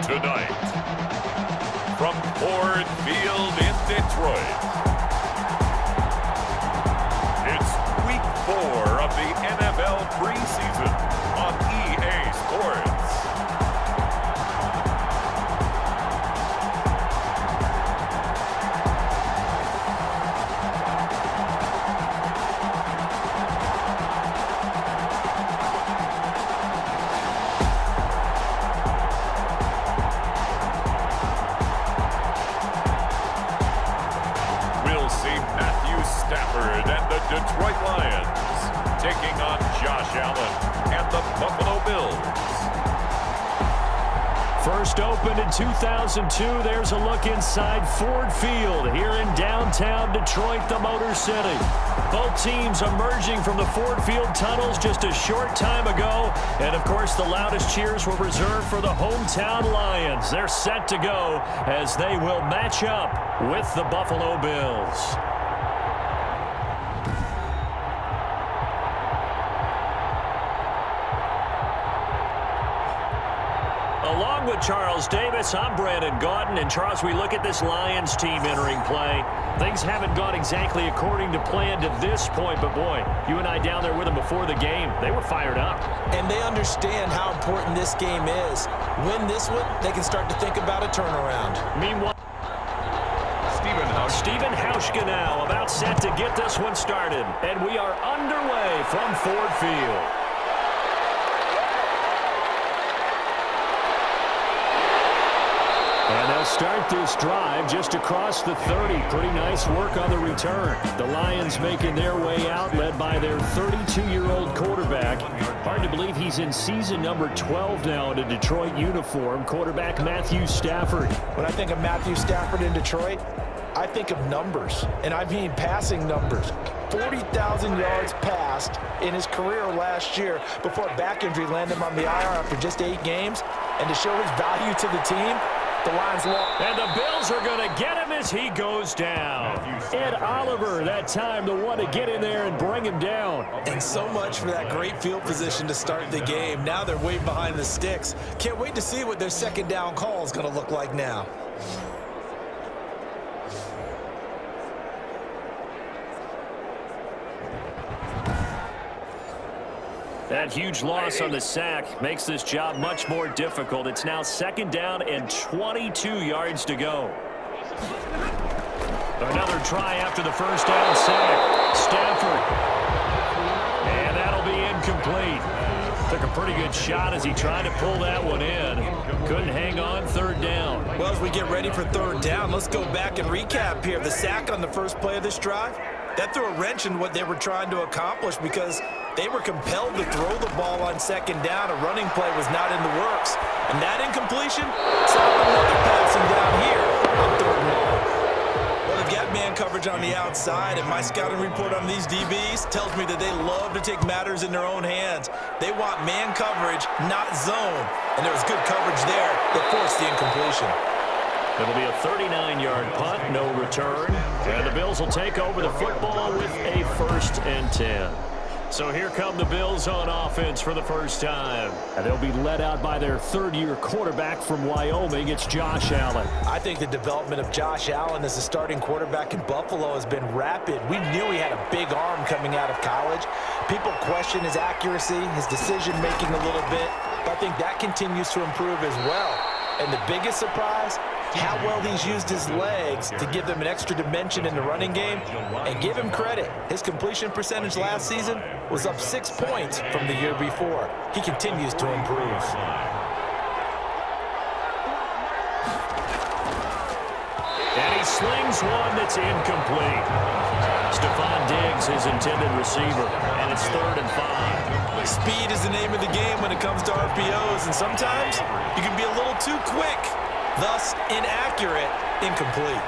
Tonight, from Ford Field in Detroit, it's Week 4 of the NFL Preseason on EA Sports. Stafford and the Detroit Lions taking on Josh Allen and the Buffalo Bills. First opened in 2002, there's a look inside Ford Field here in downtown Detroit, the Motor City. Both teams emerging from the Ford Field tunnels just a short time ago. And, of course, the loudest cheers were reserved for the hometown Lions. They're set to go as they will match up with the Buffalo Bills. Along with Charles Davis, I'm Brandon Gaudin. And, Charles, we look at this Lions team entering play. Things haven't gone exactly according to plan to this point. But, boy, you and I down there with them before the game, they were fired up. And they understand how important this game is. Win this one, they can start to think about a turnaround. Meanwhile, Stephen Hauschka now about set to get this one started. And we are underway from Ford Field. And they'll start this drive just across the 30. Pretty nice work on the return. The Lions making their way out, led by their 32-year-old quarterback. Hard to believe he's in season number 12 now in a Detroit uniform. Quarterback Matthew Stafford. When I think of Matthew Stafford in Detroit, I think of numbers, and I mean passing numbers. 40,000 yards passed in his career last year before a back injury landed him on the IR after just 8 games. And to show his value to the team, the Lions lost. And the Bills are going to get him as he goes down. Ed Oliver, that time, the one to get in there and bring him down. And so much for that great field position to start the game. Now they're way behind the sticks. Can't wait to see what their second down call is going to look like now. That huge loss on the sack makes this job much more difficult. It's now second down and 22 yards to go. Another try after the first down sack. Stafford. And that'll be incomplete. Took a pretty good shot as he tried to pull that one in. Couldn't hang on, third down. Well, as we get ready for third down, let's go back and recap here. The sack on the first play of this drive, that threw a wrench in what they were trying to accomplish because they were compelled to throw the ball on second down. A running play was not in the works. And that incompletion set up another passing down here on third and long. Well, they've got man coverage on the outside, and my scouting report on these DBs tells me that they love to take matters in their own hands. They want man coverage, not zone. And there was good coverage there that forced the incompletion. It'll be a 39-yard punt, no return. And the Bills will take over the football with a 1st and 10. So here come the Bills on offense for the first time. And they'll be led out by their third-year quarterback from Wyoming. It's Josh Allen. I think the development of Josh Allen as a starting quarterback in Buffalo has been rapid. We knew he had a big arm coming out of college. People question his accuracy, his decision-making a little bit. But I think that continues to improve as well. And the biggest surprise, how well he's used his legs to give them an extra dimension in the running game. And give him credit. His completion percentage last season was up 6 points from the year before. He continues to improve. And he slings one that's incomplete. Stephon Diggs, his intended receiver. And it's 3rd and 5. Speed is the name of the game when it comes to RPOs. And sometimes you can be a little too quick. Thus, inaccurate, incomplete.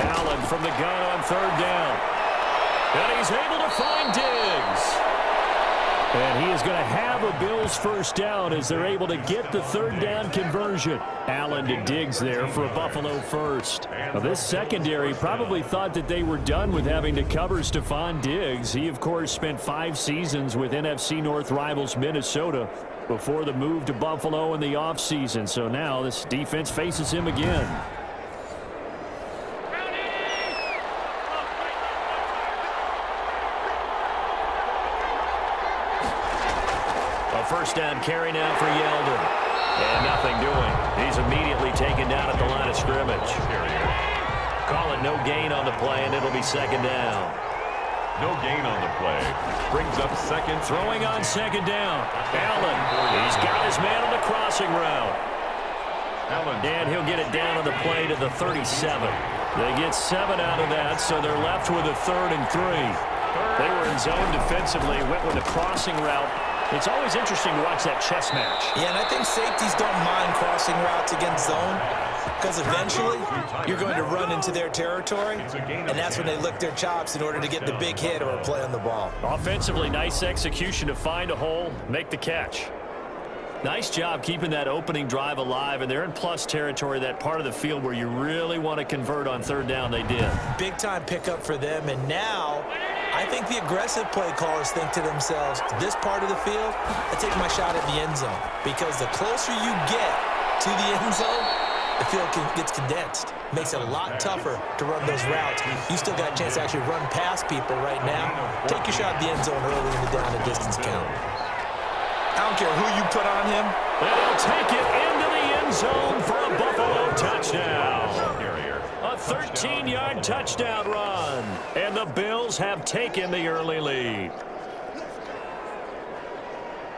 Allen from the gun on 3rd down. And he's able to find Diggs. And he is going to have a Bills first down as they're able to get the third down conversion. Allen to Diggs there for a Buffalo first. Now, this secondary probably thought that they were done with having to cover Stephon Diggs. He, of course, spent 5 seasons with NFC North rivals Minnesota before the move to Buffalo in the offseason. So now this defense faces him again. First down carry now for Yeldon. And nothing doing. He's immediately taken down at the line of scrimmage. Call it no gain on the play, and it'll be second down. No gain on the play. Brings up second. Throwing on second down. Allen. He's got his man on the crossing route. Allen. And he'll get it down on the play to the 37. They get 7 out of that, so they're left with a 3rd and 3. They were in zone defensively, went with a crossing route. It's always interesting to watch that chess match. Yeah, and I think safeties don't mind crossing routes against zone because eventually you're going to run into their territory, and that's when they lick their chops in order to get the big hit or a play on the ball. Offensively, nice execution to find a hole, make the catch. Nice job keeping that opening drive alive, and they're in plus territory, that part of the field where you really want to convert on third down. They did. Big-time pickup for them, and now I think the aggressive play callers think to themselves, this part of the field, I take my shot at the end zone, because the closer you get to the end zone, the field gets condensed. Makes it a lot tougher to run those routes. You still got a chance to actually run past people right now. Take your shot at the end zone early in the down and distance count. I don't care who you put on him. They'll take it into the end zone for a Buffalo touchdown. A 13-yard touchdown run. And the Bills have taken the early lead.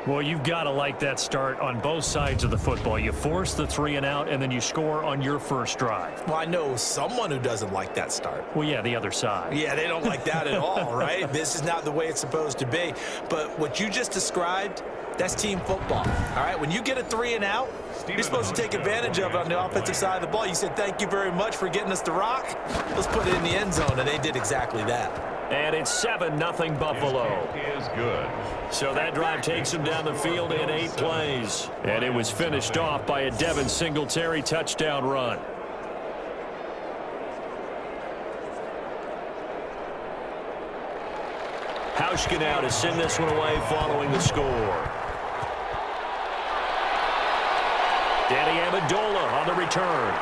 Well, you've got to like that start on both sides of the football. You force the 3 and out, and then you score on your first drive. Well, I know someone who doesn't like that start. Well, yeah, the other side. Yeah, they don't like that at all, right? This is not the way it's supposed to be. But what you just described, that's team football, all right? When you get a 3 and out, you're supposed to take advantage of it on the offensive side of the ball. You said, thank you very much for getting us the rock. Let's put it in the end zone, and they did exactly that. And it's 7-0 Buffalo. Is good. So that drive takes him down the field in 8 plays. And it was finished off by a Devin Singletary touchdown run. Hauschka now to send this one away following the score. Danny Amendola on the return.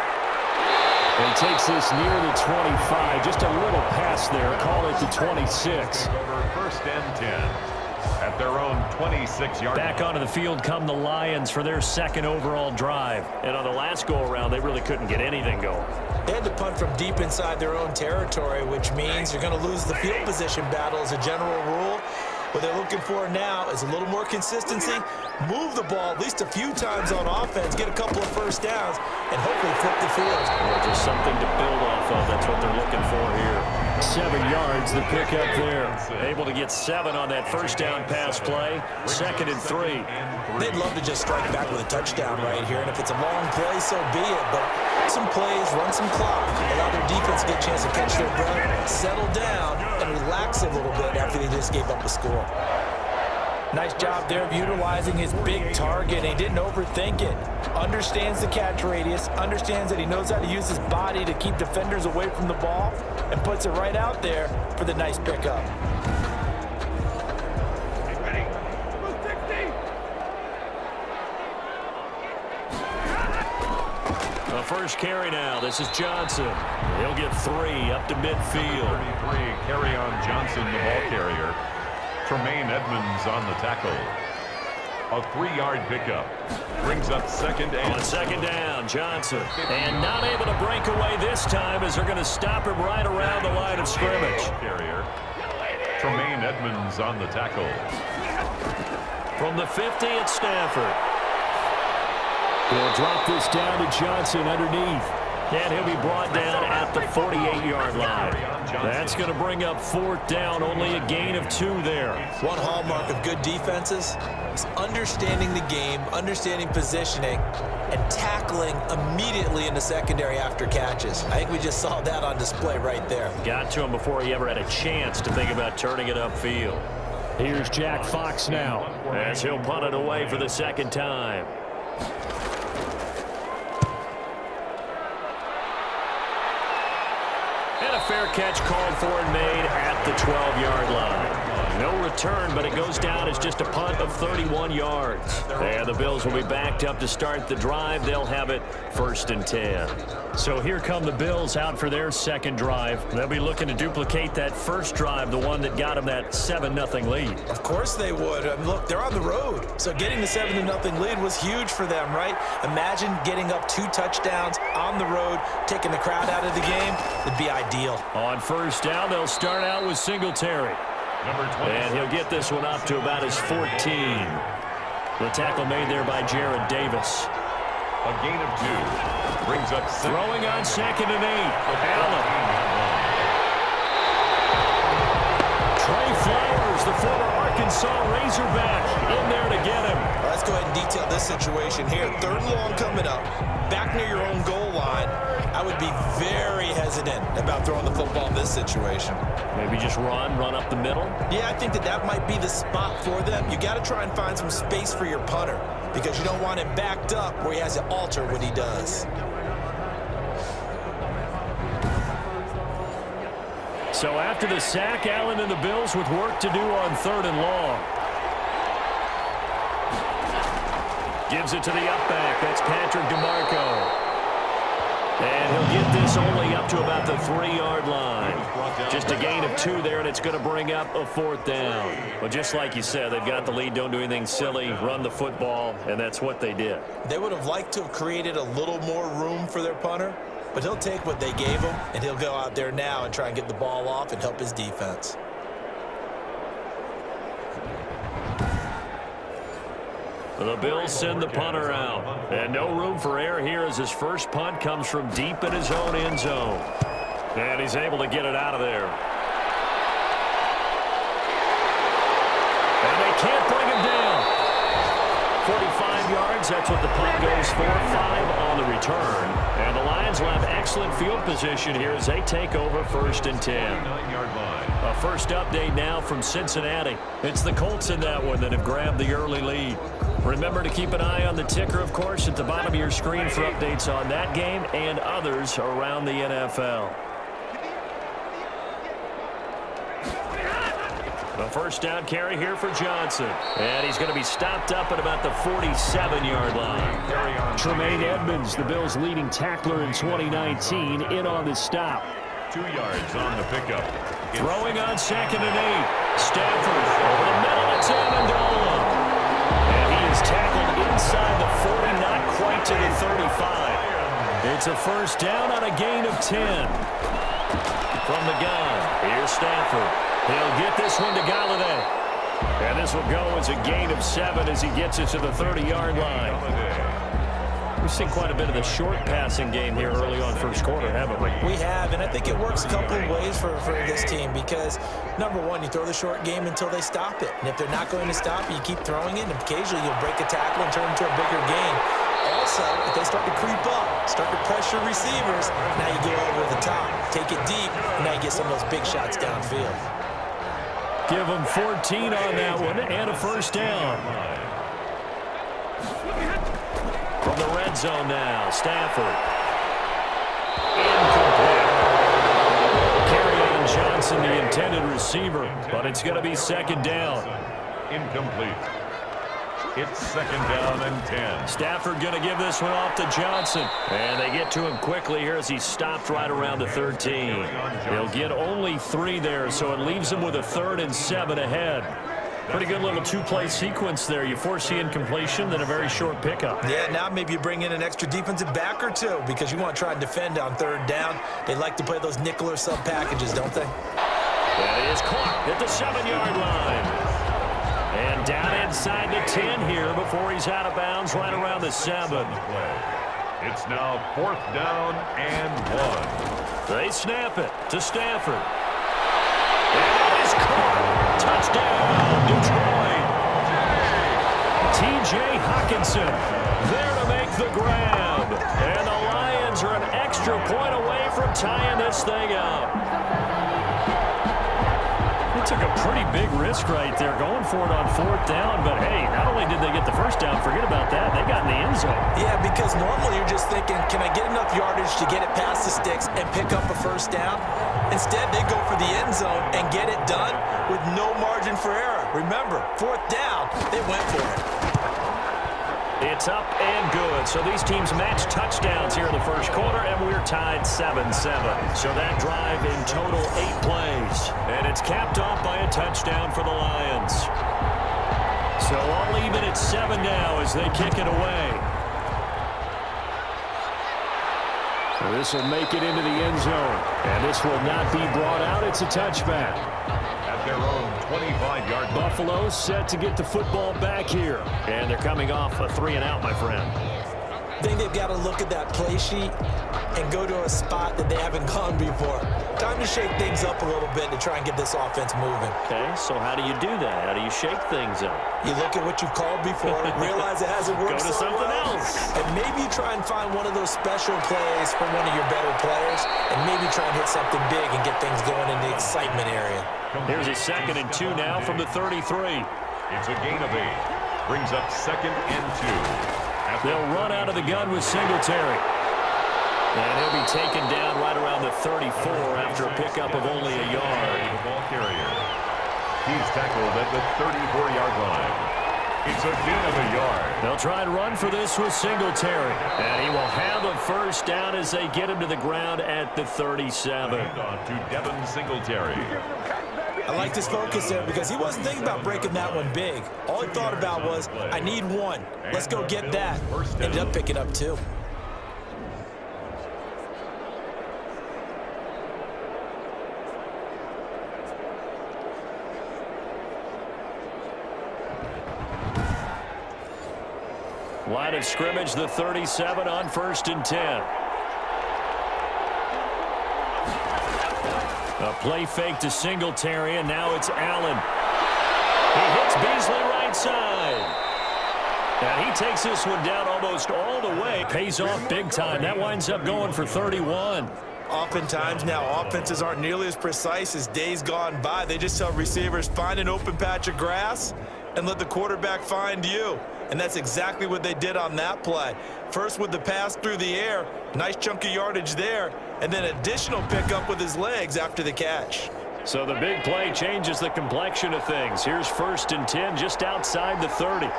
And he takes this near the 25. Just a little pass there. Call it the 26. Over first and 10 at their own 26-yard. Back onto the field come the Lions for their 2nd overall drive. And on the last go-around, they really couldn't get anything going. They had to punt from deep inside their own territory, which means you're going to lose the field position battle as a general rule. What they're looking for now is a little more consistency, move the ball at least a few times on offense, get a couple of first downs, and hopefully flip the field. Or just something to build off of. That's what they're looking for here. 7 yards, the pickup there. Able to get 7 on that first down pass play. 2nd and 3. They'd love to just strike back with a touchdown right here, and if it's a long play, so be it. But some plays, run some clock, allow their defense to get a chance to catch their breath, settle down, and relax a little bit after they just gave up a score. Nice job there of utilizing his big target. He didn't overthink it. Understands the catch radius, understands that he knows how to use his body to keep defenders away from the ball, and puts it right out there for the nice pickup. The first carry now. This is Johnson. He'll get 3 up to midfield. 33, carry on Johnson, the ball carrier. Tremaine Edmonds on the tackle. A 3-yard pickup. Brings up 2nd and... On 2nd down, Johnson. And not able to break away this time as they're going to stop him right around the line of scrimmage. Carrier. Tremaine Edmonds on the tackle. From the 50 at Stafford. He'll drop this down to Johnson underneath. And he'll be brought down at the 48-yard line. That's going to bring up 4th down, only a gain of 2 there. One hallmark of good defenses is understanding the game, understanding positioning, and tackling immediately in the secondary after catches. I think we just saw that on display right there. Got to him before he ever had a chance to think about turning it upfield. Here's Jack Fox now, as he'll punt it away for the second time. And a fair catch called for and made at the 12-yard line. No return, but it goes down as just a punt of 31 yards. And the Bills will be backed up to start the drive. They'll have it 1st and 10. So here come the Bills out for their second drive. They'll be looking to duplicate that first drive, the one that got them that 7-0 lead. Of course they would. Look, they're on the road. So getting the 7-0 lead was huge for them, right? Imagine getting up 2 touchdowns on the road, taking the crowd out of the game. It'd be ideal. On first down, they'll start out with Singletary. And he'll get this one up to about his 14. The tackle made there by Jared Davis. A gain of 2. Brings up throwing on 2nd and 8. Allen. Trey Flowers, the former Arkansas Razorback, in there to get him. Let's go ahead and detail this situation here. 3rd and long coming up. Back near your own goal line. I would be very hesitant about throwing the football in this situation. Maybe just run up the middle? Yeah, I think that might be the spot for them. You got to try and find some space for your punter because you don't want him backed up where he has to alter what he does. So after the sack, Allen and the Bills with work to do on 3rd and long. Gives it to the up back. That's Patrick DeMarco. And he'll get this only up to about the 3-yard line. Just a gain of 2 there, and it's going to bring up a 4th down. But just like you said, they've got the lead. Don't do anything silly. Run the football, and that's what they did. They would have liked to have created a little more room for their punter, but he'll take what they gave him, and he'll go out there now and try and get the ball off and help his defense. The Bills send the punter out. And no room for error here as his first punt comes from deep in his own end zone. And he's able to get it out of there. And they can't bring him down. 45 yards, that's what the punt goes for. 5 on the return. And the Lions will have excellent field position here as they take over 1st and 10. 9-yard line. A first update now from Cincinnati. It's the Colts in that one that have grabbed the early lead. Remember to keep an eye on the ticker, of course, at the bottom of your screen for updates on that game and others around the NFL. The first down carry here for Johnson. And he's going to be stopped up at about the 47-yard line. Tremaine Edmonds, the Bills' leading tackler in 2019, in on the stop. 2 yards on the pickup. Throwing on 2nd and 8. Stafford over the middle. It's Amendola. And he is tackled inside the 40, not quite to the 35. It's a first down on a gain of 10. From the gun, here's Stafford. He'll get this one to Galladay. And this will go as a gain of 7 as he gets it to the 30-yard line. We've seen quite a bit of the short passing game here early on first quarter, haven't we? We have, and I think it works a couple of ways for this team because, number one, you throw the short game until they stop it. And if they're not going to stop it, you keep throwing it, and occasionally you'll break a tackle and turn it into a bigger gain. Also, if they start to creep up, start to pressure receivers, now you go over the top, take it deep, and now you get some of those big shots downfield. Give them 14 on that one and a first down. From the red zone now, Stafford. Incomplete. Carry on Johnson, the intended receiver, but it's going to be 2nd down. Incomplete. It's 2nd down and 10. Stafford going to give this one off to Johnson. And they get to him quickly here as he stopped right around the 13. He'll get only 3 there, so it leaves him with a 3rd and 7 ahead. Pretty good little 2-play sequence there. You force the incompletion, then a very short pickup. Yeah, now maybe you bring in an extra defensive back or 2 because you want to try and defend on 3rd down. They like to play those nickel or sub packages, don't they? And he is caught at the 7-yard line. And down inside the 10 here before he's out of bounds right around the 7. It's now 4th down and 1. They snap it to Stafford. And it is caught. Touchdown, Detroit. T.J. Hockenson there to make the grab. And the Lions are an extra point away from tying this thing up. took a pretty big risk right there going for it on 4th down. But, hey, not only did they get the first down, forget about that, they got in the end zone. Yeah, because normally you're just thinking, can I get enough yardage to get it past the sticks and pick up a first down? Instead, they go for the end zone and get it done with no margin for error. Remember, 4th down, they went for it. It's up and good. So these teams match touchdowns here in the first quarter, and we're tied 7-7. So that drive in total 8 plays. And it's capped off by a touchdown for the Lions. So all even at 7 now as they kick it away. So this will make it into the end zone. And this will not be brought out. It's a touchback. At their own 25-yard line. Buffalo set to get the football back here. And they're coming off a 3-and-out, my friend. I think they've got to look at that play sheet and go to a spot that they haven't gone before. Time to shake things up a little bit to try and get this offense moving. Okay, so how do you do that? How do you shake things up? You look at what you've called before, realize it hasn't worked Go to so something well, else. and maybe try and find one of those special plays from one of your better players, and maybe try and hit something big and get things going in the excitement area. Here's a 2nd and 2 now from the 33. It's a gain of 8. Brings up 2nd and 2. They'll run out of the gun with Singletary. And he'll be taken down right around the 34 after a pickup of only a yard. The ball carrier. He's tackled at the 34-yard line. It's a gain of a yard. They'll try and run for this with Singletary. And he will have a first down as they get him to the ground at the 37. On to Devin Singletary. I like this focus there because he wasn't thinking about breaking that one big. All he thought about was, I need one. Let's go get that. Ended up picking up 2. Line of scrimmage, the 37 on 1st and 10. A play fake to Singletary, and now it's Allen. He hits Beasley right side. And he takes this one down almost all the way. Pays off big time. That winds up going for 31. Oftentimes now, offenses aren't nearly as precise as days gone by. They just tell receivers, find an open patch of grass and let the quarterback find you. And that's exactly what they did on that play. First with the pass through the air, nice chunk of yardage there, and then additional pickup with his legs after the catch. So the big play changes the complexion of things. Here's 1st and 10 just outside the 30.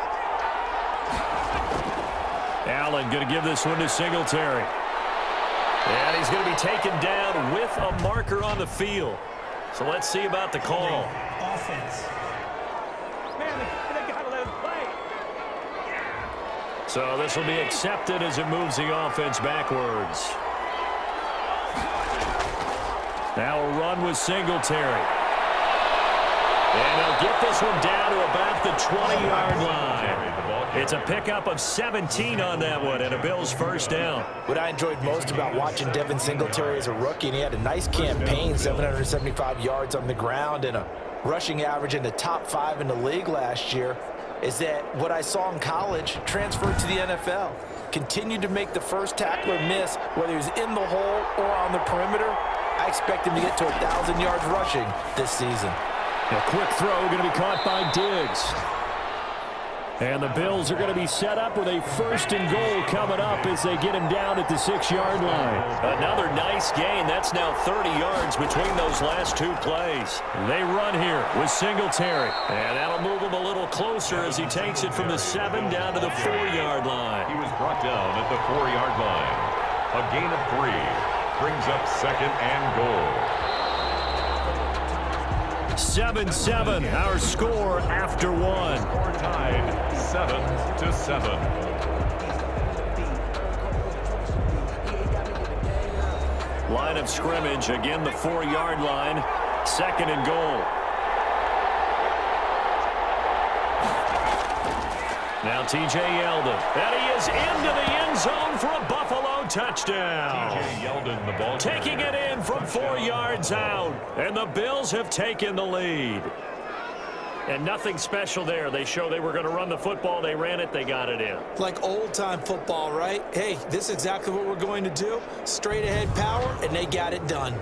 Allen going to give this one to Singletary. And he's going to be taken down with a marker on the field. So let's see about the call. Offense. So this will be accepted as it moves the offense backwards. Now a run with Singletary. And they'll get this one down to about the 20-yard line. It's a pickup of 17 on that one and a Bills first down. What I enjoyed most about watching Devin Singletary as a rookie, and he had a nice campaign, 775 yards on the ground and a rushing average in the top 5 in the league last year, is that what I saw in college transferred to the NFL. Continued to make the first tackler miss, whether he's in the hole or on the perimeter. I expect him to get to 1,000 yards rushing this season. A quick throw going to be caught by Diggs. And the Bills are going to be set up with a 1st and goal coming up as they get him down at the 6-yard line. Another nice gain. That's now 30 yards between those last 2 plays. They run here with Singletary. And that'll move him a little closer as he takes it from the 7 down to the 4-yard line. He was brought down at the 4-yard line. A gain of 3. Brings up 2nd and goal. 7-7, our score after 1. Score tied 7-7. Line of scrimmage, again the 4-yard line, 2nd and goal. Now T.J. Yeldon, and he is into the end zone for a Buffalo touchdown. T.J. Yeldon, the ball Taking it in from 4 yards out, and the Bills have taken the lead. And nothing special there. They show they were going to run the football. They ran it. They got it in. Like old-time football, right? Hey, this is exactly what we're going to do. Straight-ahead power, and they got it done.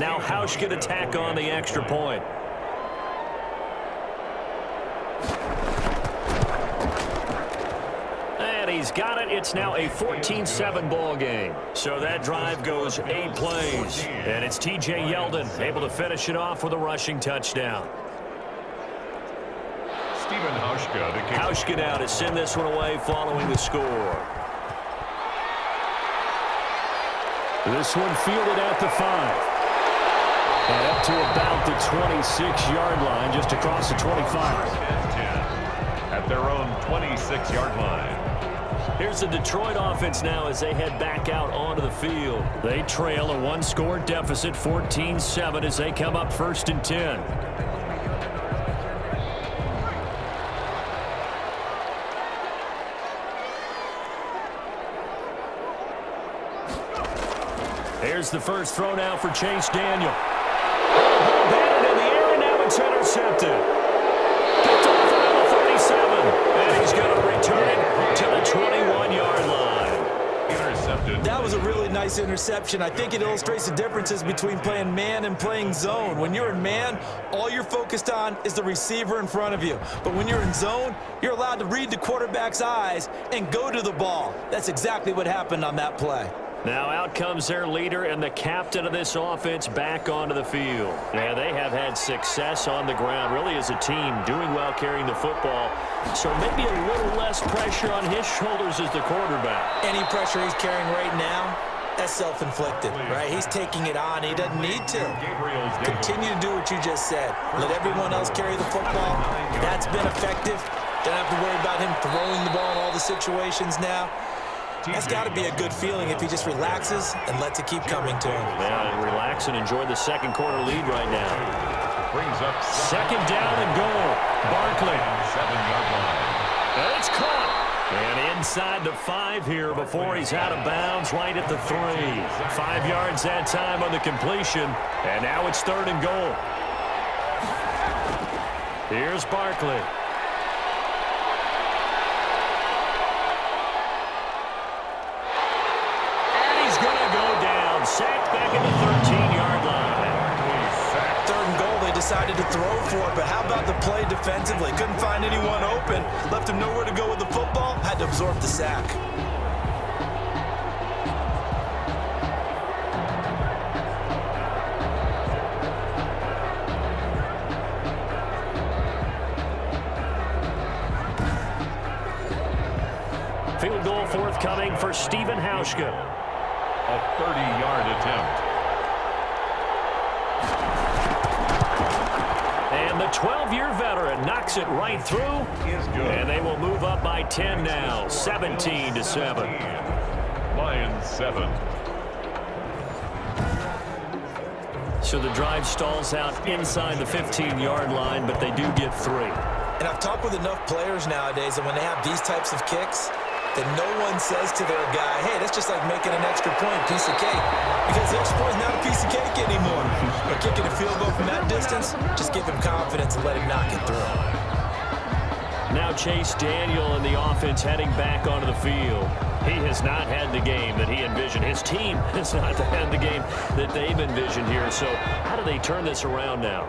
Now Hauschka to tack on the extra point. And he's got it. It's now a 14-7 ball game. So that drive goes 8 plays. And it's T.J. Yeldon able to finish it off with a rushing touchdown. Stephen Hauschka to kick. Hauschka now to send this one away following the score. This one fielded at the 5. And up to about the 26-yard line, just across the 25. At their own 26-yard line. Here's the Detroit offense now as they head back out onto the field. They trail a 1-score deficit, 14-7, as they come up 1st and 10. Here's the first throw now for Chase Daniel. Batted in the air, and now it's intercepted. Picked off around the 37, and he's going to return it to the 21-yard line. Intercepted. That was a really nice interception. I think it illustrates the differences between playing man and playing zone. When you're in man, all you're focused on is the receiver in front of you. But when you're in zone, you're allowed to read the quarterback's eyes and go to the ball. That's exactly what happened on that play. Now out comes their leader and the captain of this offense back onto the field. Yeah, they have had success on the ground, really as a team, doing well carrying the football. So maybe a little less pressure on his shoulders as the quarterback. Any pressure he's carrying right now, that's self-inflicted, right? He's taking it on. He doesn't need to. Continue to do what you just said. Let everyone else carry the football. That's been effective. Don't have to worry about him throwing the ball in all the situations now. That's got to be a good feeling if he just relaxes and lets it keep coming to him. Yeah, and relax and enjoy the second quarter lead right now. Brings up second down and goal. Barkley. 7-yard line. And it's caught. And inside the 5 here before he's out of bounds right at the 3. 5 yards that time on the completion. And now it's 3rd and goal. Here's Barkley. Sacked back at the 13-yard line. 3rd and goal, they decided to throw for it, but how about the play defensively? Couldn't find anyone open, left him nowhere to go with the football, had to absorb the sack. Field goal forthcoming for Stephen Hauschka. A 30-yard attempt. And the 12-year veteran knocks it right through. And they will move up by 10 now, 17-7. Lions 7. So the drive stalls out inside the 15-yard line, but they do get 3. And I've talked with enough players nowadays that when they have these types of kicks, that no one says to their guy, hey, that's just like making an extra point, piece of cake. Because the extra point is not a piece of cake anymore. But kicking a field goal from that distance, just give him confidence and let him knock it through. Now Chase Daniel and the offense heading back onto the field. He has not had the game that he envisioned. His team has not had the game that they've envisioned here. So how do they turn this around now?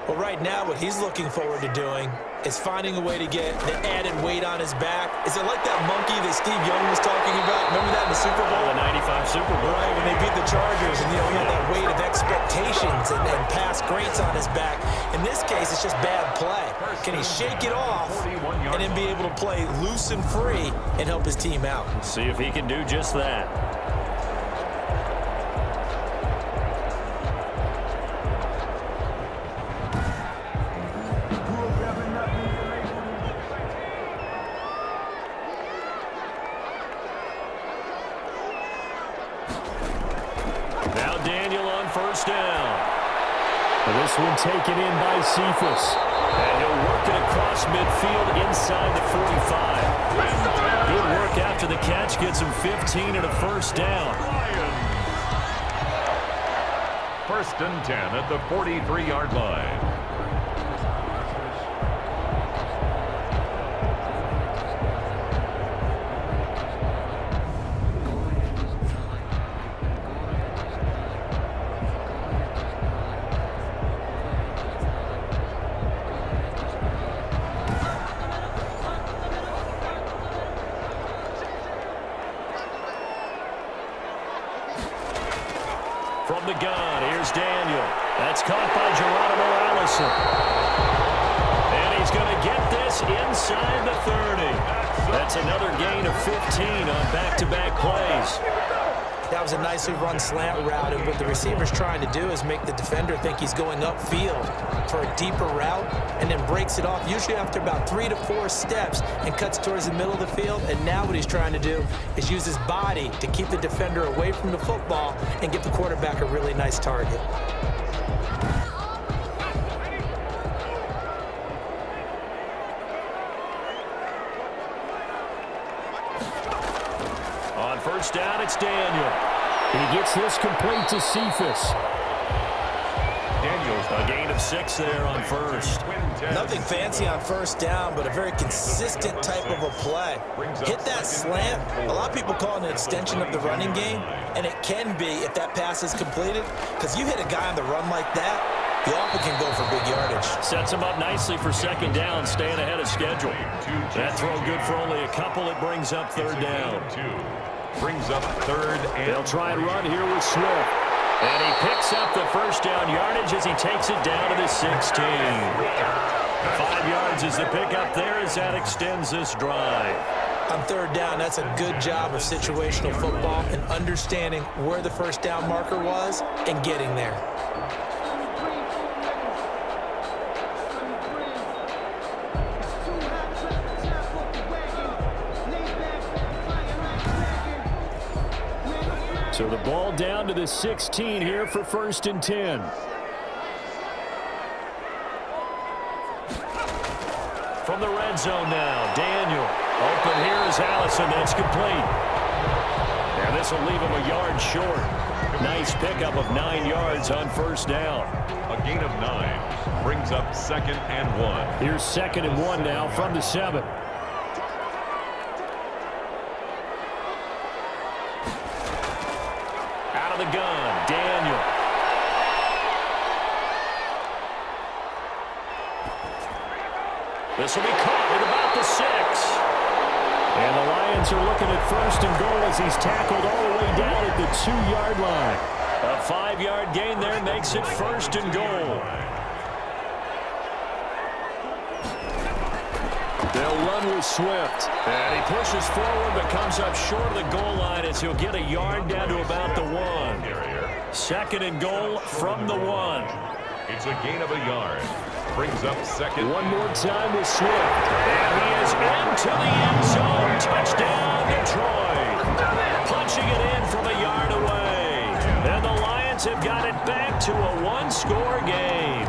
Well, right now, what he's looking forward to doing is finding a way to get the added weight on his back. Is it like that monkey that Steve Young was talking about? Remember that in the Super Bowl? The 95 Super Bowl. Right, when they beat the Chargers, and, he had that weight of expectations and past greats on his back. In this case, it's just bad play. Can he shake it off and then be able to play loose and free and help his team out? See if he can do just that. This one taken in by Cephas. And he'll work it across midfield inside the 45. Good work after the catch. Gets him 15 and a first down. 1st and 10 at the 43-yard line. the gun. Here's Daniel. That's caught by Geronimo Allison. And he's going to get this inside the 30. That's another gain of 15 on back-to-back plays. That was a nicely run slant route, and what the receiver's trying to do is make the defender think he's going upfield for a deeper route, and then breaks it off, usually after about 3 to 4 steps, and cuts towards the middle of the field. And now what he's trying to do is use his body to keep the defender away from the football and give the quarterback a really nice target. On first down, it's Daniel. He gets this complete to Cephas. Daniels, a gain of 6 there on first. Nothing fancy on first down, but a very consistent type of a play. Hit that slant. A lot of people call it an extension of the running game, and it can be if that pass is completed, because you hit a guy on the run like that, he often can go for big yardage. Sets him up nicely for second down, staying ahead of schedule. That throw good for only a couple. It brings up third down. Brings up third and they'll try and run here with Swift. And he picks up the first down yardage as he takes it down to the 16. 5 yards is the pickup there as that extends this drive. On third down, that's a good job of situational football and understanding where the first down marker was and getting there. So the ball down to the 16 here for first and 10. From the red zone now, Daniel. Open here is Allison. That's complete. And this will leave him a yard short. Nice pickup of 9 yards on first down. A gain of 9 brings up second and 1. Here's second and 1 now from the 7. The gun, Daniel. This will be caught at about the 6. And the Lions are looking at first and goal as he's tackled all the way down at the 2-yard line. A 5-yard gain there makes it first and goal. They'll run with Swift. And he pushes forward but comes up short of the goal line as he'll get a yard down to about the 1. Second and goal from the 1. It's a gain of a yard. Brings up second. One more time with Swift. And he is into the end zone. Touchdown, Detroit. Punching it in from a yard away. And the Lions have got it back to a 1-score game.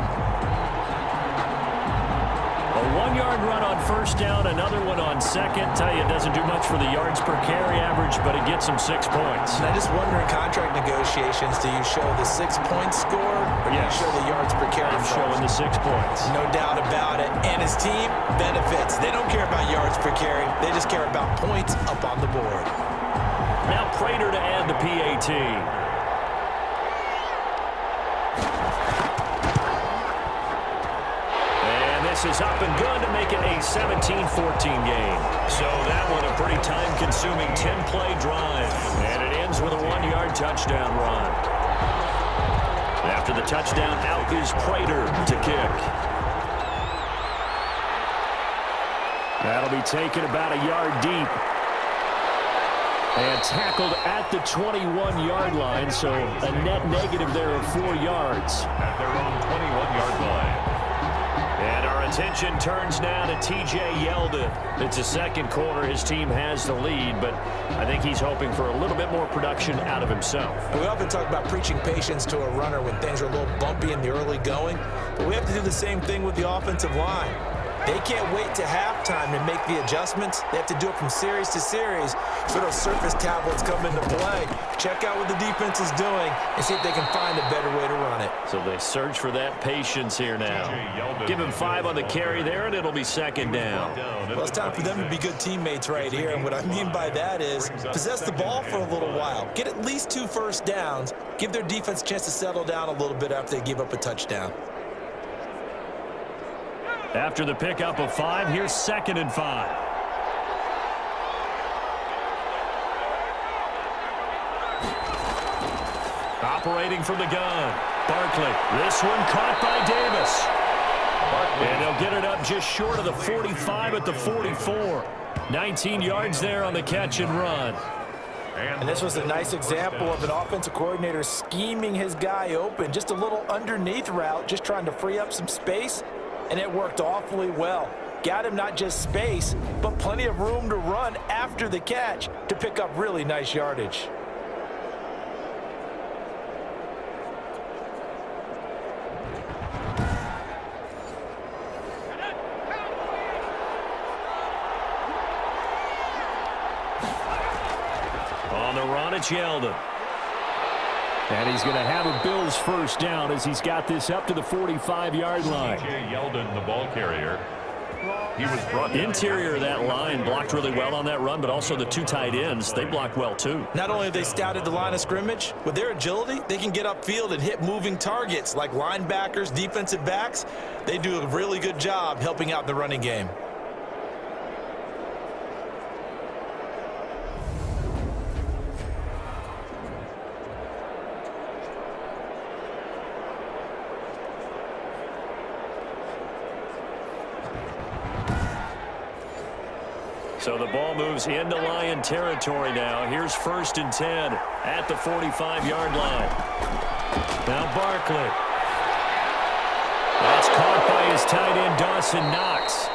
A 1-yard run on first down, another one on second. Tell you, it doesn't do much for the yards per carry average, but it gets him 6 points. And I just wonder in contract negotiations, do you show the 6-point score or do you show the yards per carry? I'm showing the 6 points. No doubt about it. And his team benefits. They don't care about yards per carry. They just care about points up on the board. Now Prater to add the PAT. This is up and good to make it a 17-14 game. So that one a pretty time-consuming 10-play drive. And it ends with a 1-yard touchdown run. After the touchdown, out is Prater to kick. That'll be taken about a yard deep. And tackled at the 21-yard line, so a net negative there of 4 yards. At their own 21-yard line. And our attention turns now to T.J. Yeldon. It's the second quarter. His team has the lead, but I think he's hoping for a little bit more production out of himself. We often talk about preaching patience to a runner when things are a little bumpy in the early going, but we have to do the same thing with the offensive line. They can't wait to halftime to make the adjustments. They have to do it from series to series so those surface tablets come into play. Check out what the defense is doing and see if they can find a better way to run it. So they search for that patience here now. Give him 5 on the carry there, and it'll be second down. Well, it's time for them to be good teammates right here, and what I mean by that is possess the ball for a little while. Get at least 2 first downs. Give their defense a chance to settle down a little bit after they give up a touchdown. After the pickup of 5, here's second and 5. Operating from the gun. Barkley. This one caught by Davis. And they'll get it up just short of the 45 at the 44. 19 yards there on the catch and run. And this was a nice example of an offensive coordinator scheming his guy open. Just a little underneath route, just trying to free up some space, and it worked awfully well. Got him not just space, but plenty of room to run after the catch to pick up really nice yardage. On the run, it's Yeldon. And he's going to have a Bills first down as he's got this up to the 45-yard line. Yeldon, the ball carrier. He was brought Interior of that line blocked really well on that run, but also the two tight ends, they blocked well too. Not only have they scouted the line of scrimmage, with their agility, they can get upfield and hit moving targets like linebackers, defensive backs. They do a really good job helping out in the running game. So the ball moves into Lion territory now. Here's 1st and 10 at the 45-yard line. Now Barkley. That's caught by his tight end, Dawson Knox.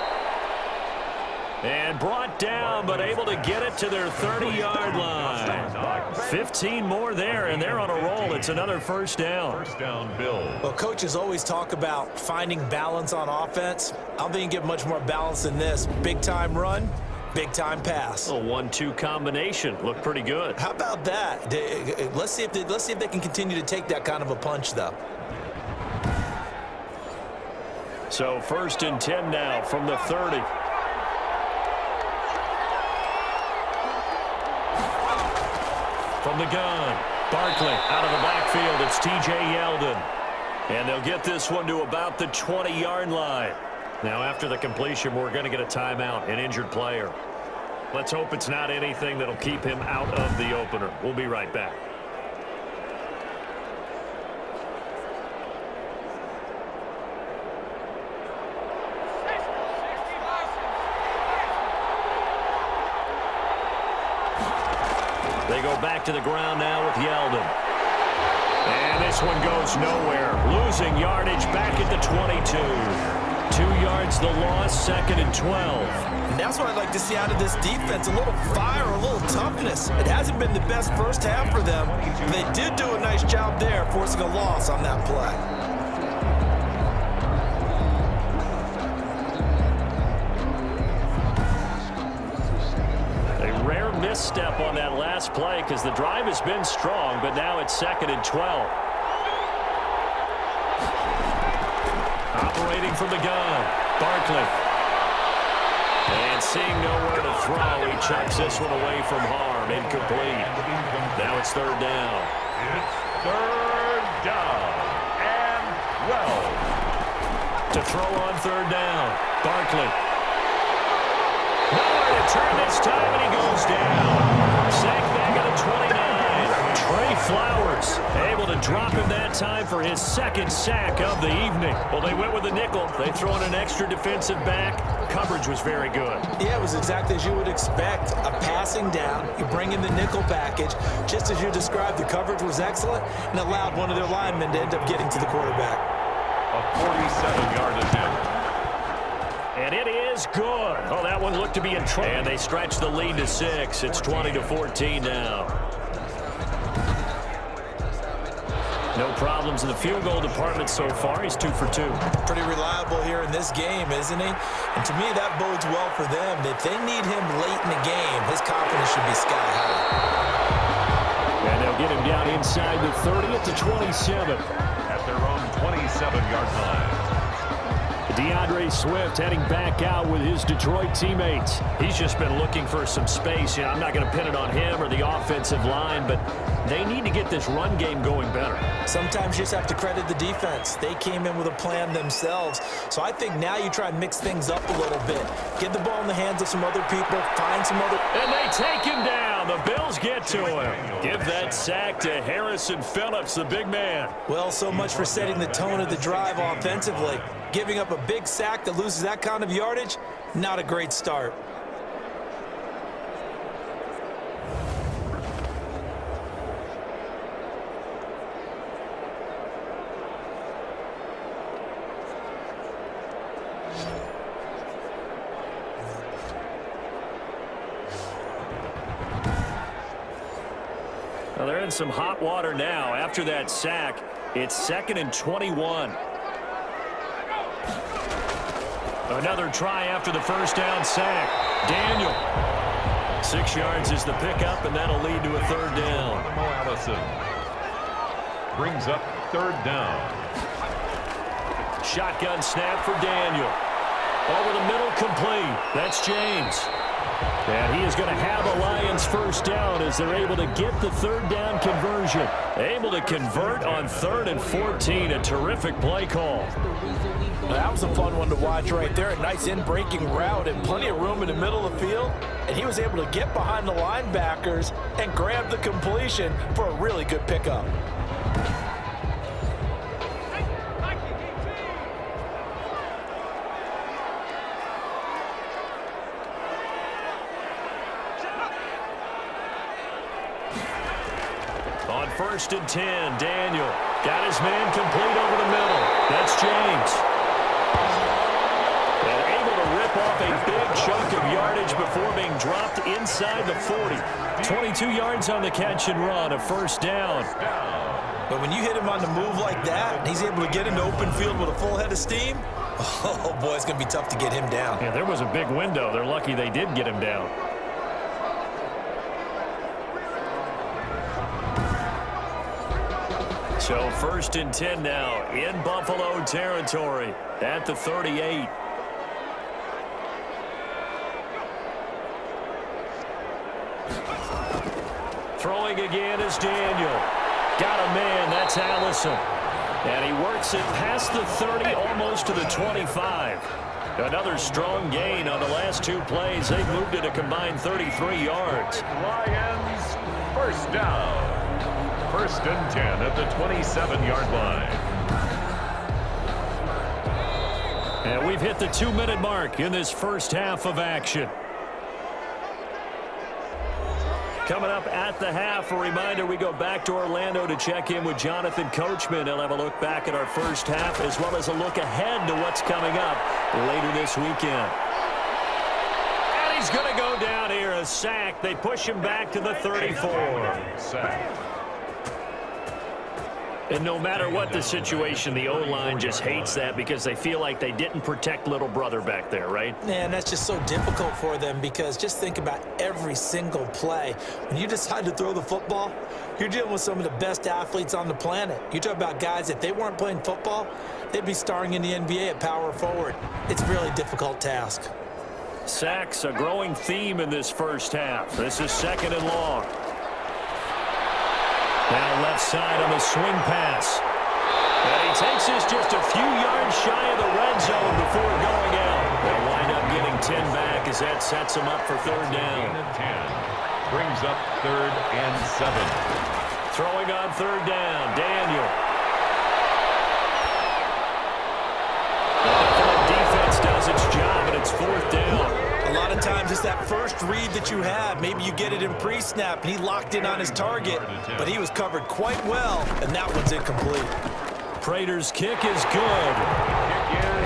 And brought down, but able to get it to their 30-yard line. 15 more there, and they're on a roll. It's another first down. First down, Bill. Well, coaches always talk about finding balance on offense. I don't think you get much more balance than this. Big-time run. Big-time pass. A 1-2 combination. Looked pretty good. How about that? Let's see if they can continue to take that kind of a punch, though. So 1st and 10 now from the 30. From the gun, Barkley out of the backfield. It's T.J. Yeldon. And they'll get this one to about the 20-yard line. Now, after the completion, we're going to get a timeout, an injured player. Let's hope it's not anything that'll keep him out of the opener. We'll be right back. They go back to the ground now with Yeldon. And this one goes nowhere. Losing yardage back at the 22. 2 yards the loss, 2nd and 12. And that's what I'd like to see out of this defense. A little fire, a little toughness. It hasn't been the best first half for them. But they did do a nice job there, forcing a loss on that play. A rare misstep on that last play because the drive has been strong, but now it's 2nd and 12. Operating from the gun, Barkley. And seeing nowhere to throw, he chucks this one away from harm. Incomplete. Now it's 3rd down. It's 3rd down and 12. To throw on 3rd down, Barkley. Nowhere to turn this time, and he goes down. Sack back at the 29. Trey Flowers able to drop him that time for his 2nd sack of the evening. Well, they went with a nickel. They throw in an extra defensive back. Coverage was very good. Yeah, it was exactly as you would expect. A passing down. You bring in the nickel package. Just as you described, the coverage was excellent and allowed one of their linemen to end up getting to the quarterback. A 47-yard attempt. And it is good. Oh, that one looked to be in trouble. And they stretch the lead to 6. It's 20-14 now. No problems in the field goal department so far. He's 2 for 2. Pretty reliable here in this game, isn't he? And to me, that bodes well for them. If they need him late in the game, his confidence should be sky high. And they'll get him down inside the 30 at the 27. At their own 27-yard line. DeAndre Swift heading back out with his Detroit teammates. He's just been looking for some space. You know, I'm not going to pin it on him or the offensive line, but They need to get this run game going better. Sometimes you just have to credit the defense. They came in with a plan themselves. So I think now you try and mix things up a little bit. Get the ball in the hands of some other people. Find some other... And they take him down. The Bills get to him. Give that sack to Harrison Phillips, the big man. Well, so much for setting the tone of the drive offensively. Giving up a big sack that loses that kind of yardage, not a great start. Well, they're in some hot water now. After that sack, it's 2nd and 21. Another try after the first down sack. Daniel. 6 yards is the pickup, and that'll lead to a 3rd down. Allison brings up 3rd down. Shotgun snap for Daniel. Over the middle, complete. That's James. And he is going to have a Lions first down as they're able to get the 3rd down conversion. Able to convert on 3rd and 14. A terrific play call. That was a fun one to watch right there. A nice in-breaking route and plenty of room in the middle of the field. And he was able to get behind the linebackers and grab the completion for a really good pickup. On 1st and 10, Daniel got his man complete over the middle. That's James. And able to rip off a big chunk of yardage before being dropped inside the 40. 22 yards on the catch and run, a 1st down. But when you hit him on the move like that, and he's able to get into open field with a full head of steam, oh boy, it's going to be tough to get him down. Yeah, there was a big window. They're lucky they did get him down. So 1st and 10 now in Buffalo territory at the 38. Throwing again is Daniel. Got a man, that's Allison. And he works it past the 30, almost to the 25. Another strong gain on the last 2 plays. They've moved it a combined 33 yards. Lions first down. 1st and 10 at the 27-yard line. And we've hit the 2-minute mark in this first half of action. Coming up at the half, a reminder, we go back to Orlando to check in with Jonathan Coachman. He'll have a look back at our first half as well as a look ahead to what's coming up later this weekend. And he's going to go down here, a sack. They push him back to the 34. Sack. And no matter what the situation, the O-line just hates that because they feel like they didn't protect little brother back there, right? Man, that's just so difficult for them because just think about every single play. When you decide to throw the football, you're dealing with some of the best athletes on the planet. You talk about guys, if they weren't playing football, they'd be starring in the NBA at power forward. It's a really difficult task. Sacks, a growing theme in this first half. This is 2nd and long. Now left side on the swing pass. And he takes this just a few yards shy of the red zone before going out. They'll wind up getting 10 back as that sets him up for 3rd down. 10 brings up 3rd and 7. Throwing on 3rd down, Daniel. The defense does its job, and it's 4th down. A lot of times it's that first read that you have. Maybe you get it in pre-snap, and he locked in on his target, but he was covered quite well, and that one's incomplete. Prater's kick is good.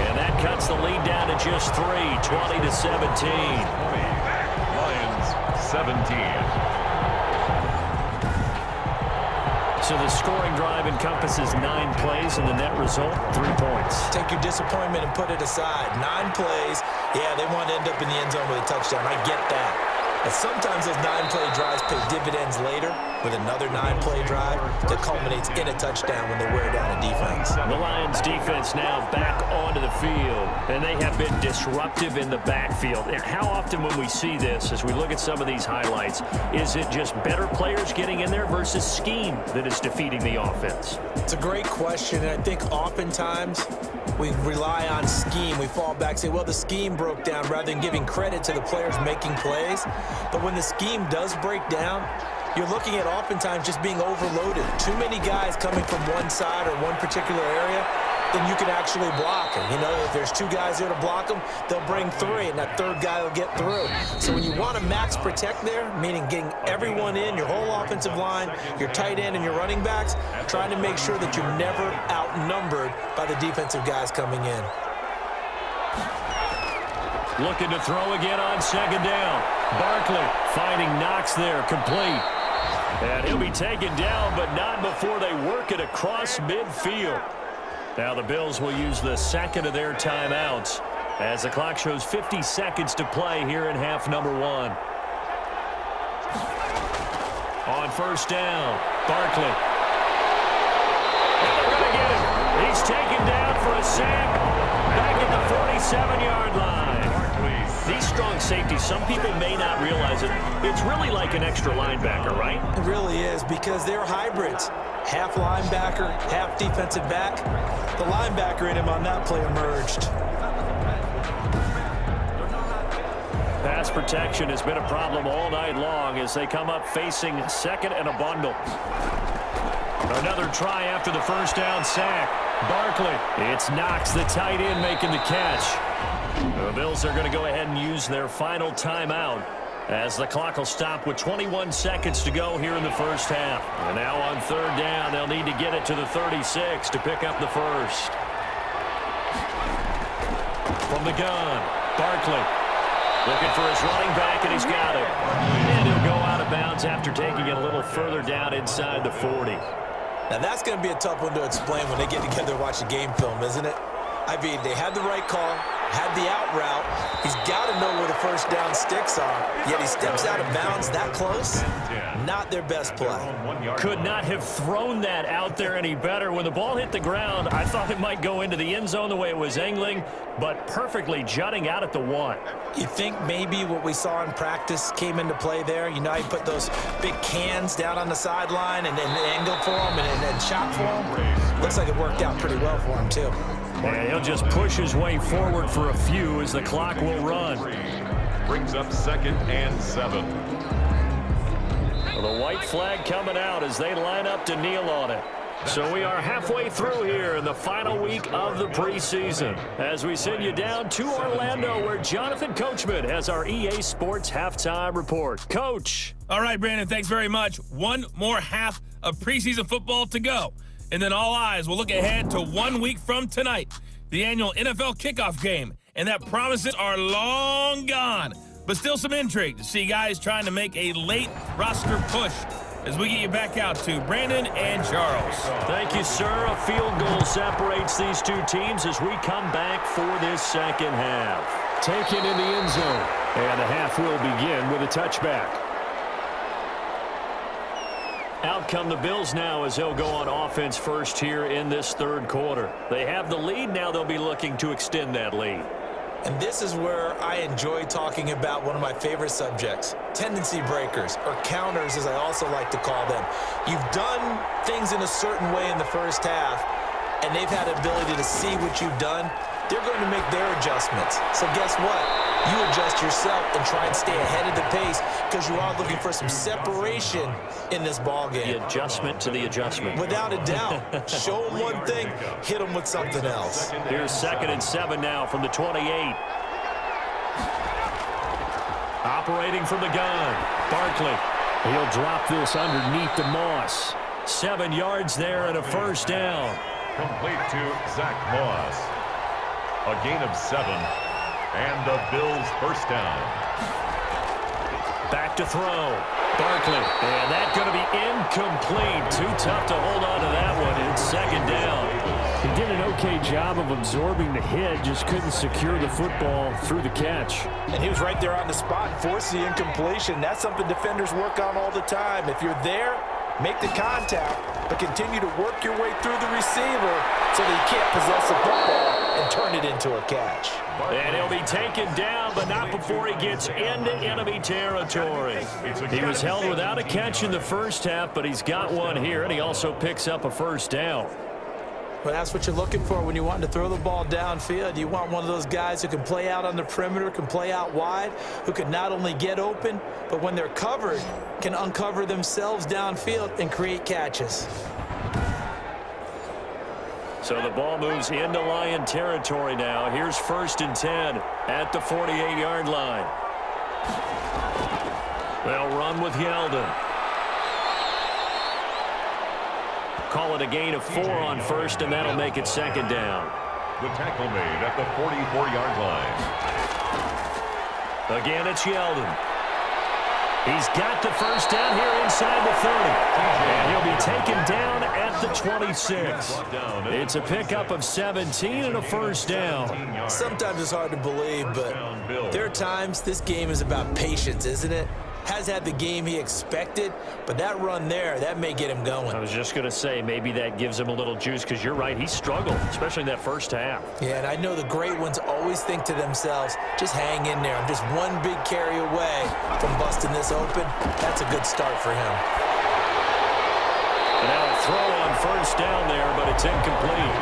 And that cuts the lead down to just 3, 20-17. Lions 17. So the scoring drive encompasses 9 plays, and the net result, 3 points. Take your disappointment and put it aside. 9 plays. Yeah, they want to end up in the end zone with a touchdown. I get that. But sometimes those 9-play drives pay dividends later. with another 9-play drive that culminates in a touchdown when they wear down a defense. The Lions defense now back onto the field, and they have been disruptive in the backfield. How often when we see this, as we look at some of these highlights, is it just better players getting in there versus scheme that is defeating the offense? It's a great question, and I think oftentimes we rely on scheme. We fall back and say, well, the scheme broke down, rather than giving credit to the players making plays. But when the scheme does break down, you're looking at oftentimes just being overloaded. Too many guys coming from one side or one particular area, then you can actually block them. You know, if there's 2 guys there to block them, they'll bring 3, and that 3rd guy will get through. So when you want to max protect there, meaning getting everyone in, your whole offensive line, your tight end, and your running backs, trying to make sure that you're never outnumbered by the defensive guys coming in. Looking to throw again on 2nd down. Barkley finding Knox there, complete. And he'll be taken down, but not before they work it across midfield. Now the Bills will use the 2nd of their timeouts as the clock shows 50 seconds to play here in half number 1. On 1st down, Barkley. And they're going to get him. He's taken down for a sack back at the 47-yard line. These strong safeties, some people may not realize it. It's really like an extra linebacker, right? It really is, because they're hybrids. Half linebacker, half defensive back. The linebacker in him on that play emerged. Pass protection has been a problem all night long as they come up facing 2nd and a bundle. Another try after the 1st down sack. Barkley. It's Knox, the tight end, making the catch. The Bills are going to go ahead and use their final timeout as the clock will stop with 21 seconds to go here in the 1st half. And now on 3rd down, they'll need to get it to the 36 to pick up the 1st. From the gun, Barkley looking for his running back, and he's got it. And he'll go out of bounds after taking it a little further down inside the 40. Now that's going to be a tough one to explain when they get together and watch the game film, isn't it? I mean, they had the right call, had the out route. He's got to know where the 1st down sticks are, yet he steps out of bounds that close. Not their best play. Could not have thrown that out there any better. When the ball hit the ground, I thought it might go into the end zone the way it was angling, but perfectly jutting out at the 1. You think maybe what we saw in practice came into play there? You know, he put those big cans down on the sideline and angled for him and shot for him. Looks like it worked out pretty well for him, too. Yeah, he'll just push his way forward for a few as the clock will run. Brings up 2nd and 7. Well, the white flag coming out as they line up to kneel on it. So we are halfway through here in the final week of the preseason as we send you down to Orlando where Jonathan Coachman has our EA Sports halftime report. Coach. All right, Brandon, thanks very much. One more half of preseason football to go. And then all eyes will look ahead to 1 week from tonight, the annual NFL kickoff game. And that promises are long gone, but still some intrigue to see guys trying to make a late roster push as we get you back out to Brandon and Charles. Thank you, sir. A field goal separates these two teams as we come back for this 2nd half. Taken in the end zone. And the half will begin with a touchback. Out come the Bills now as they'll go on offense first here in this 3rd quarter. They have the lead. Now they'll be looking to extend that lead. And this is where I enjoy talking about one of my favorite subjects, tendency breakers, or counters as I also like to call them. You've done things in a certain way in the 1st half, and they've had the ability to see what you've done. They're going to make their adjustments. So guess what? You adjust yourself and try and stay ahead of the pace because you are looking for some separation in this ball game. The adjustment to the adjustment. Without a doubt. Show them one thing, hit them with something else. Here's 2nd and 7 now from the 28. Operating from the gun, Barkley. He'll drop this underneath the Moss. 7 yards there and a 1st down. Complete to Zach Moss. A gain of 7. And the Bills' 1st down. Back to throw. Barkley. And that's going to be incomplete. Too tough to hold on to that one. It's 2nd down. He did an okay job of absorbing the hit, just couldn't secure the football through the catch. And he was right there on the spot, forced the incompletion. That's something defenders work on all the time. If you're there, make the contact, but continue to work your way through the receiver so that he can't possess the football and turn it into a catch. And he'll be taken down, but not before he gets into enemy territory. He was held without a catch in the first half, but he's got one here, and he also picks up a first down. Well, that's what you're looking for when you want to throw the ball downfield. You want one of those guys who can play out on the perimeter, can play out wide, who can not only get open, but when they're covered, can uncover themselves downfield and create catches. So the ball moves into Lion territory now. Here's 1st and 10 at the 48-yard line. They'll run with Yeldon. Call it a gain of 4 on 1st, and that'll make it 2nd down. The tackle made at the 44-yard line. Again, it's Yeldon. He's got the first down here inside the 30. And he'll be taken down at the 26. It's a pickup of 17 and a first down. Sometimes it's hard to believe, but there are times this game is about patience, isn't it? Has had the game he expected, but that run there, that may get him going. I was just going to say, maybe that gives him a little juice, because you're right, he struggled, especially in that first half. Yeah, and I know the great ones always think to themselves, just hang in there. I'm just one big carry away from busting this open. That's a good start for him. And now a throw on first down there, but it's incomplete.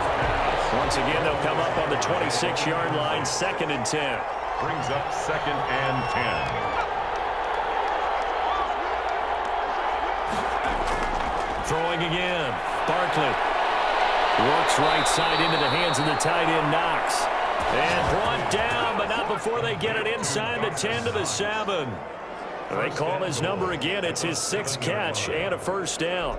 Once again, they'll come up on the 26-yard line, 2nd and 10. Brings up 2nd and 10. Throwing again. Barkley works right side into the hands of the tight end, Knox. And brought down, but not before they get it inside the 10 to the 7. They call his number again. It's his 6th catch and a first down.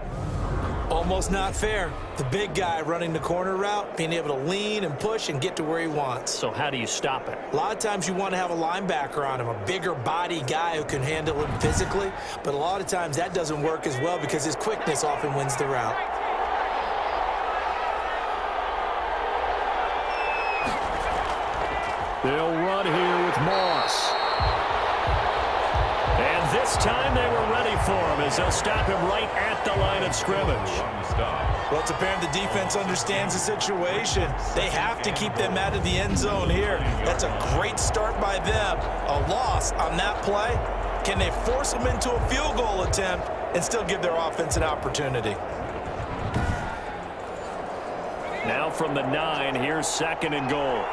Almost not fair. The big guy running the corner route, being able to lean and push and get to where he wants. So how do you stop it? A lot of times you want to have a linebacker on him, a bigger body guy who can handle him physically, but a lot of times that doesn't work as well because his quickness often wins the route. They'll run here with Moss. And this time they were ready for him as they'll stop him right at the line of scrimmage. Well, it's apparent the defense understands the situation. They have to keep them out of the end zone here. That's a great start by them. A loss on that play. Can they force them into a field goal attempt and still give their offense an opportunity? Now from the 9, here's 2nd and goal.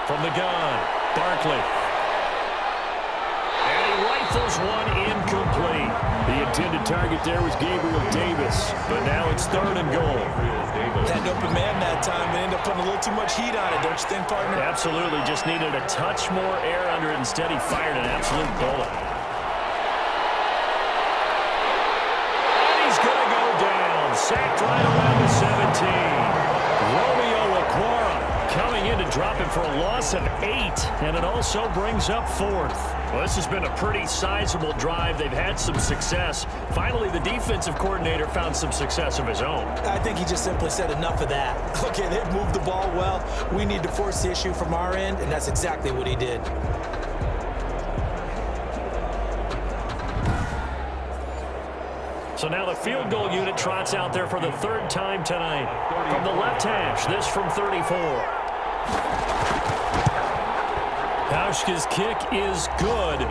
From the gun, Barkley. And he rifles one incomplete. The intended target there was Gabriel Davis, but now it's 3rd and goal. Had an open man that time and ended up putting a little too much heat on it, don't you think, partner? Absolutely, just needed a touch more air under it. Instead, he fired an absolute bullet. And he's going to go down. Sacked right around the 17. Romeo Okwara coming in to drop him for a loss of 8, and it also brings up 4th. Well, this has been a pretty sizable drive. They've had some success. Finally, the defensive coordinator found some success of his own. I think he just simply said enough of that. Okay, they've moved the ball well. We need to force the issue from our end, and that's exactly what he did. So now the field goal unit trots out there for the 3rd time tonight. From the left hash, this from 34. Hauschka's kick is good.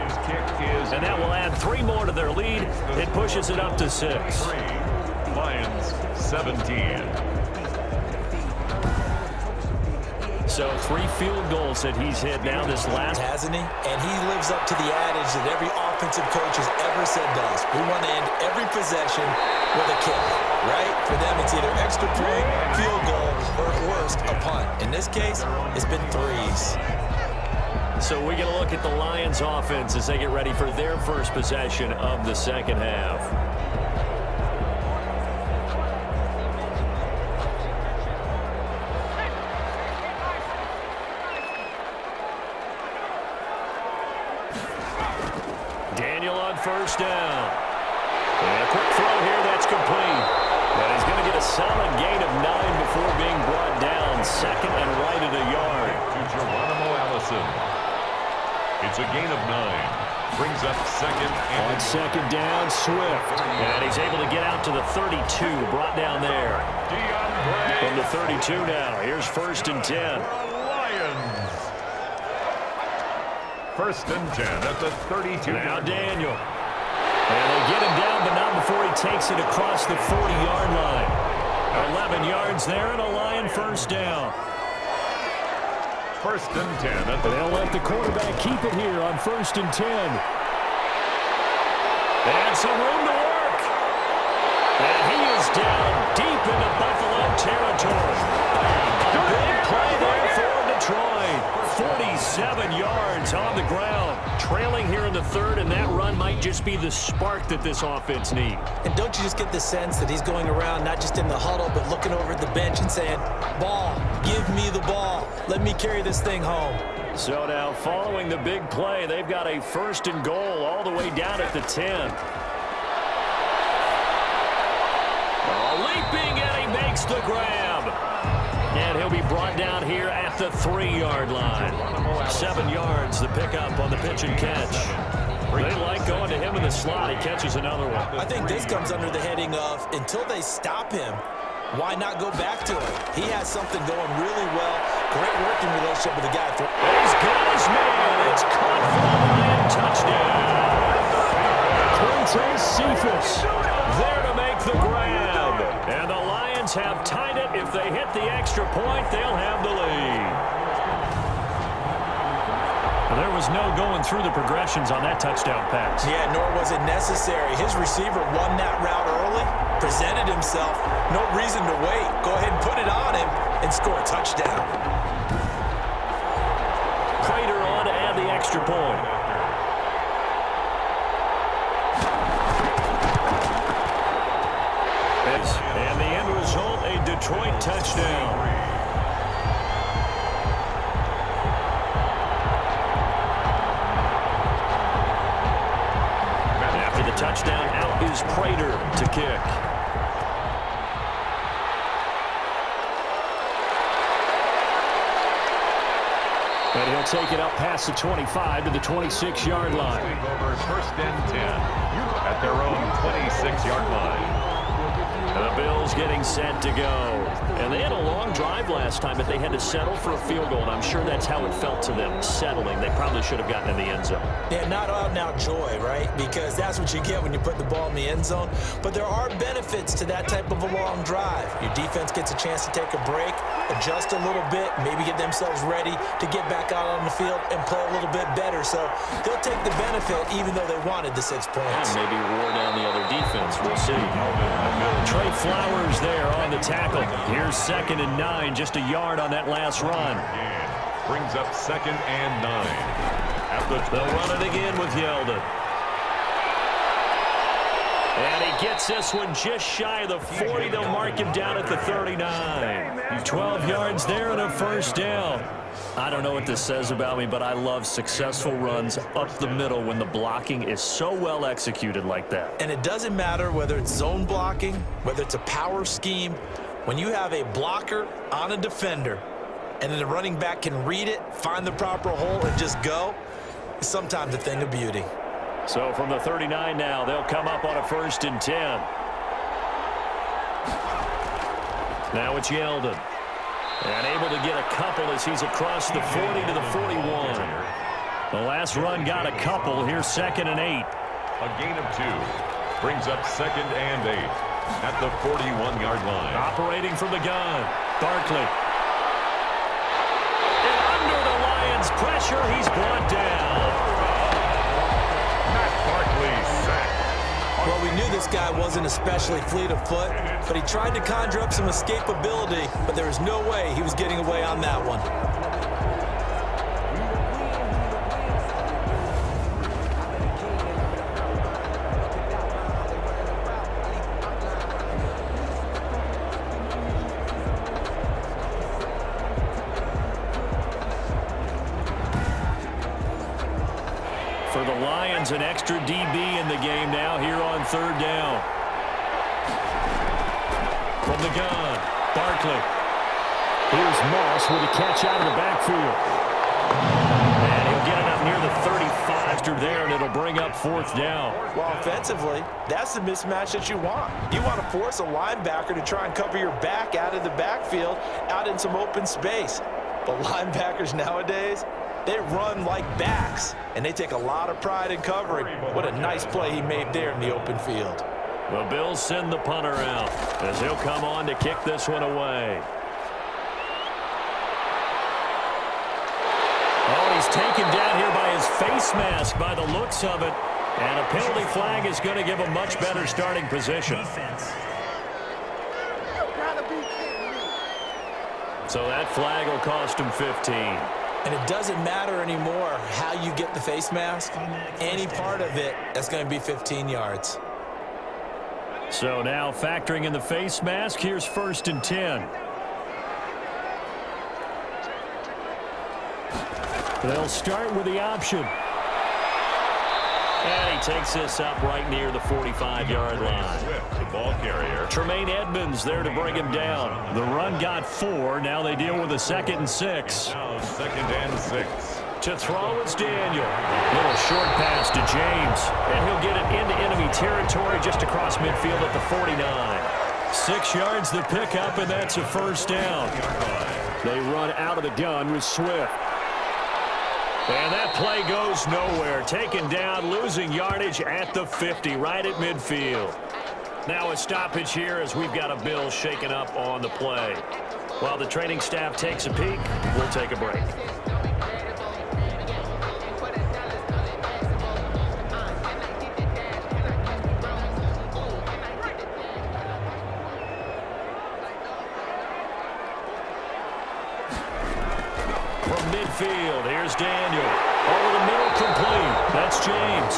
And that will add 3 more to their lead. It pushes it up to 6. Lions 17. So 3 field goals that he's hit now this last. Hasn't he? And he lives up to the adage that every offensive coach has ever said to us. We want to end every possession with a kick, right? For them, it's either extra point, field goal, or at worst, a punt. In this case, it's been 3s. So we get a look at the Lions offense as they get ready for their first possession of the 2nd half. Daniel on first down. solid gain of 9 before being brought down. Second and right at a yard. To Geronimo Allison. It's a gain of 9. Brings up second and on second down, Swift. And he's able to get out to the 32, brought down there. From the 32 now, here's first and 10. Lions. First and 10 at the 32. Now Daniel. And they get him down, but not before he takes it across the 40-yard line. 11 yards there and a Lion first down. First and 10. They'll let the quarterback keep it here on first and 10. And some room to work. And he is down deep into Buffalo territory. A big play there for Detroit. 47 yards on the ground. Trailing here in the third, and that run might just be the spark that this offense needs. And don't you just get the sense that he's going around not just in the huddle, but looking over at the bench and saying, ball, give me the ball. Let me carry this thing home. So now following the big play, they've got a first and goal all the way down at the 10. Leaping, and he makes the grab. And he'll be brought down here at the 3-yard line. 7 yards, the pickup on the pitch and catch. They like going to him in the slot. He catches another one. I think this comes under the heading of, until they stop him, why not go back to him? He has something going really well. Great working relationship with the guy. He's got his man. It's caught for the Lion touchdown. Quintez Cephas there to make the grab. And the Lions have tied it. If they hit the extra point, they'll have the lead. Well, there was no going through the progressions on that touchdown pass. Yeah, nor was it necessary. His receiver won that route early, presented himself. No reason to wait. Go ahead and put it on him and score a touchdown. Prater on to add the extra point. And the end result, a Detroit touchdown. After the touchdown, out is Prater to kick. And he'll take it up past the 25 to the 26-yard line. Over first and 10 at their own 26-yard line. And the Bills getting set to go. And they had a long drive last time, but they had to settle for a field goal, and I'm sure that's how it felt to them, settling. They probably should have gotten in the end zone. Yeah, not out-and-out joy, right? Because that's what you get when you put the ball in the end zone. But there are benefits to that type of a long drive. Your defense gets a chance to take a break, adjust a little bit, maybe get themselves ready to get back out on the field and play a little bit better. So they'll take the benefit even though they wanted the 6 points. And maybe wore down the other defense. We'll see. Trey Flowers there on the tackle. Here's second and 9, just a yard on that last run. Brings up second and 9. They'll run it again with Yeldon. And he gets this one just shy of the 40. They'll mark him down at the 39. 12 yards there and a first down. I don't know what this says about me, but I love successful runs up the middle when the blocking is so well executed like that. And it doesn't matter whether it's zone blocking, whether it's a power scheme. When you have a blocker on a defender and then the running back can read it, find the proper hole, and just go, it's sometimes a thing of beauty. So from the 39 now, they'll come up on a first and 10. Now it's Yeldon. And able to get a couple as he's across the 40 to the 41. The last run got a couple. Here's second and 8. A gain of 2. Brings up second and 8 at the 41-yard line. Operating from the gun, Barkley. And under the Lions' pressure, he's brought down. Matt Barkley sacked. Well, we knew this guy wasn't especially fleet of foot, but he tried to conjure up some escapability, but there was no way he was getting away on that one. For the Lions, an extra DB in the game now here on third down. From the gun. Barkley. Here's Moss with a catch out of the backfield. And he'll get it up near the 35 through there, and it'll bring up 4th down. Well, offensively, that's the mismatch that you want. You want to force a linebacker to try and cover your back out of the backfield, out in some open space. But linebackers nowadays, they run like backs, and they take a lot of pride in covering. What a nice play he made there in the open field. The Bills send the punter out as he'll come on to kick this one away. Oh, he's taken down here by his face mask by the looks of it. And a penalty flag is going to give him much better starting position. So that flag will cost him 15. And it doesn't matter anymore how you get the face mask. Any part of it, that's going to be 15 yards. So now factoring in the face mask, here's 1st and 10. They'll start with the option. And he takes this up right near the 45-yard line. The ball carrier. Tremaine Edmonds there to bring him down. The run got 4. Now they deal with a 2nd and 6. Now 2nd and 6. To throw, it's Daniel. Little short pass to James. And he'll get it into enemy territory just across midfield at the 49. 6 yards the pickup, and that's a 1st down. They run out of the gun with Swift. And that play goes nowhere. Taken down, losing yardage at the 50, right at midfield. Now a stoppage here as we've got a Bill shaken up on the play. While the training staff takes a peek, we'll take a break. From midfield, here's Daniel. Over the middle, complete. That's James.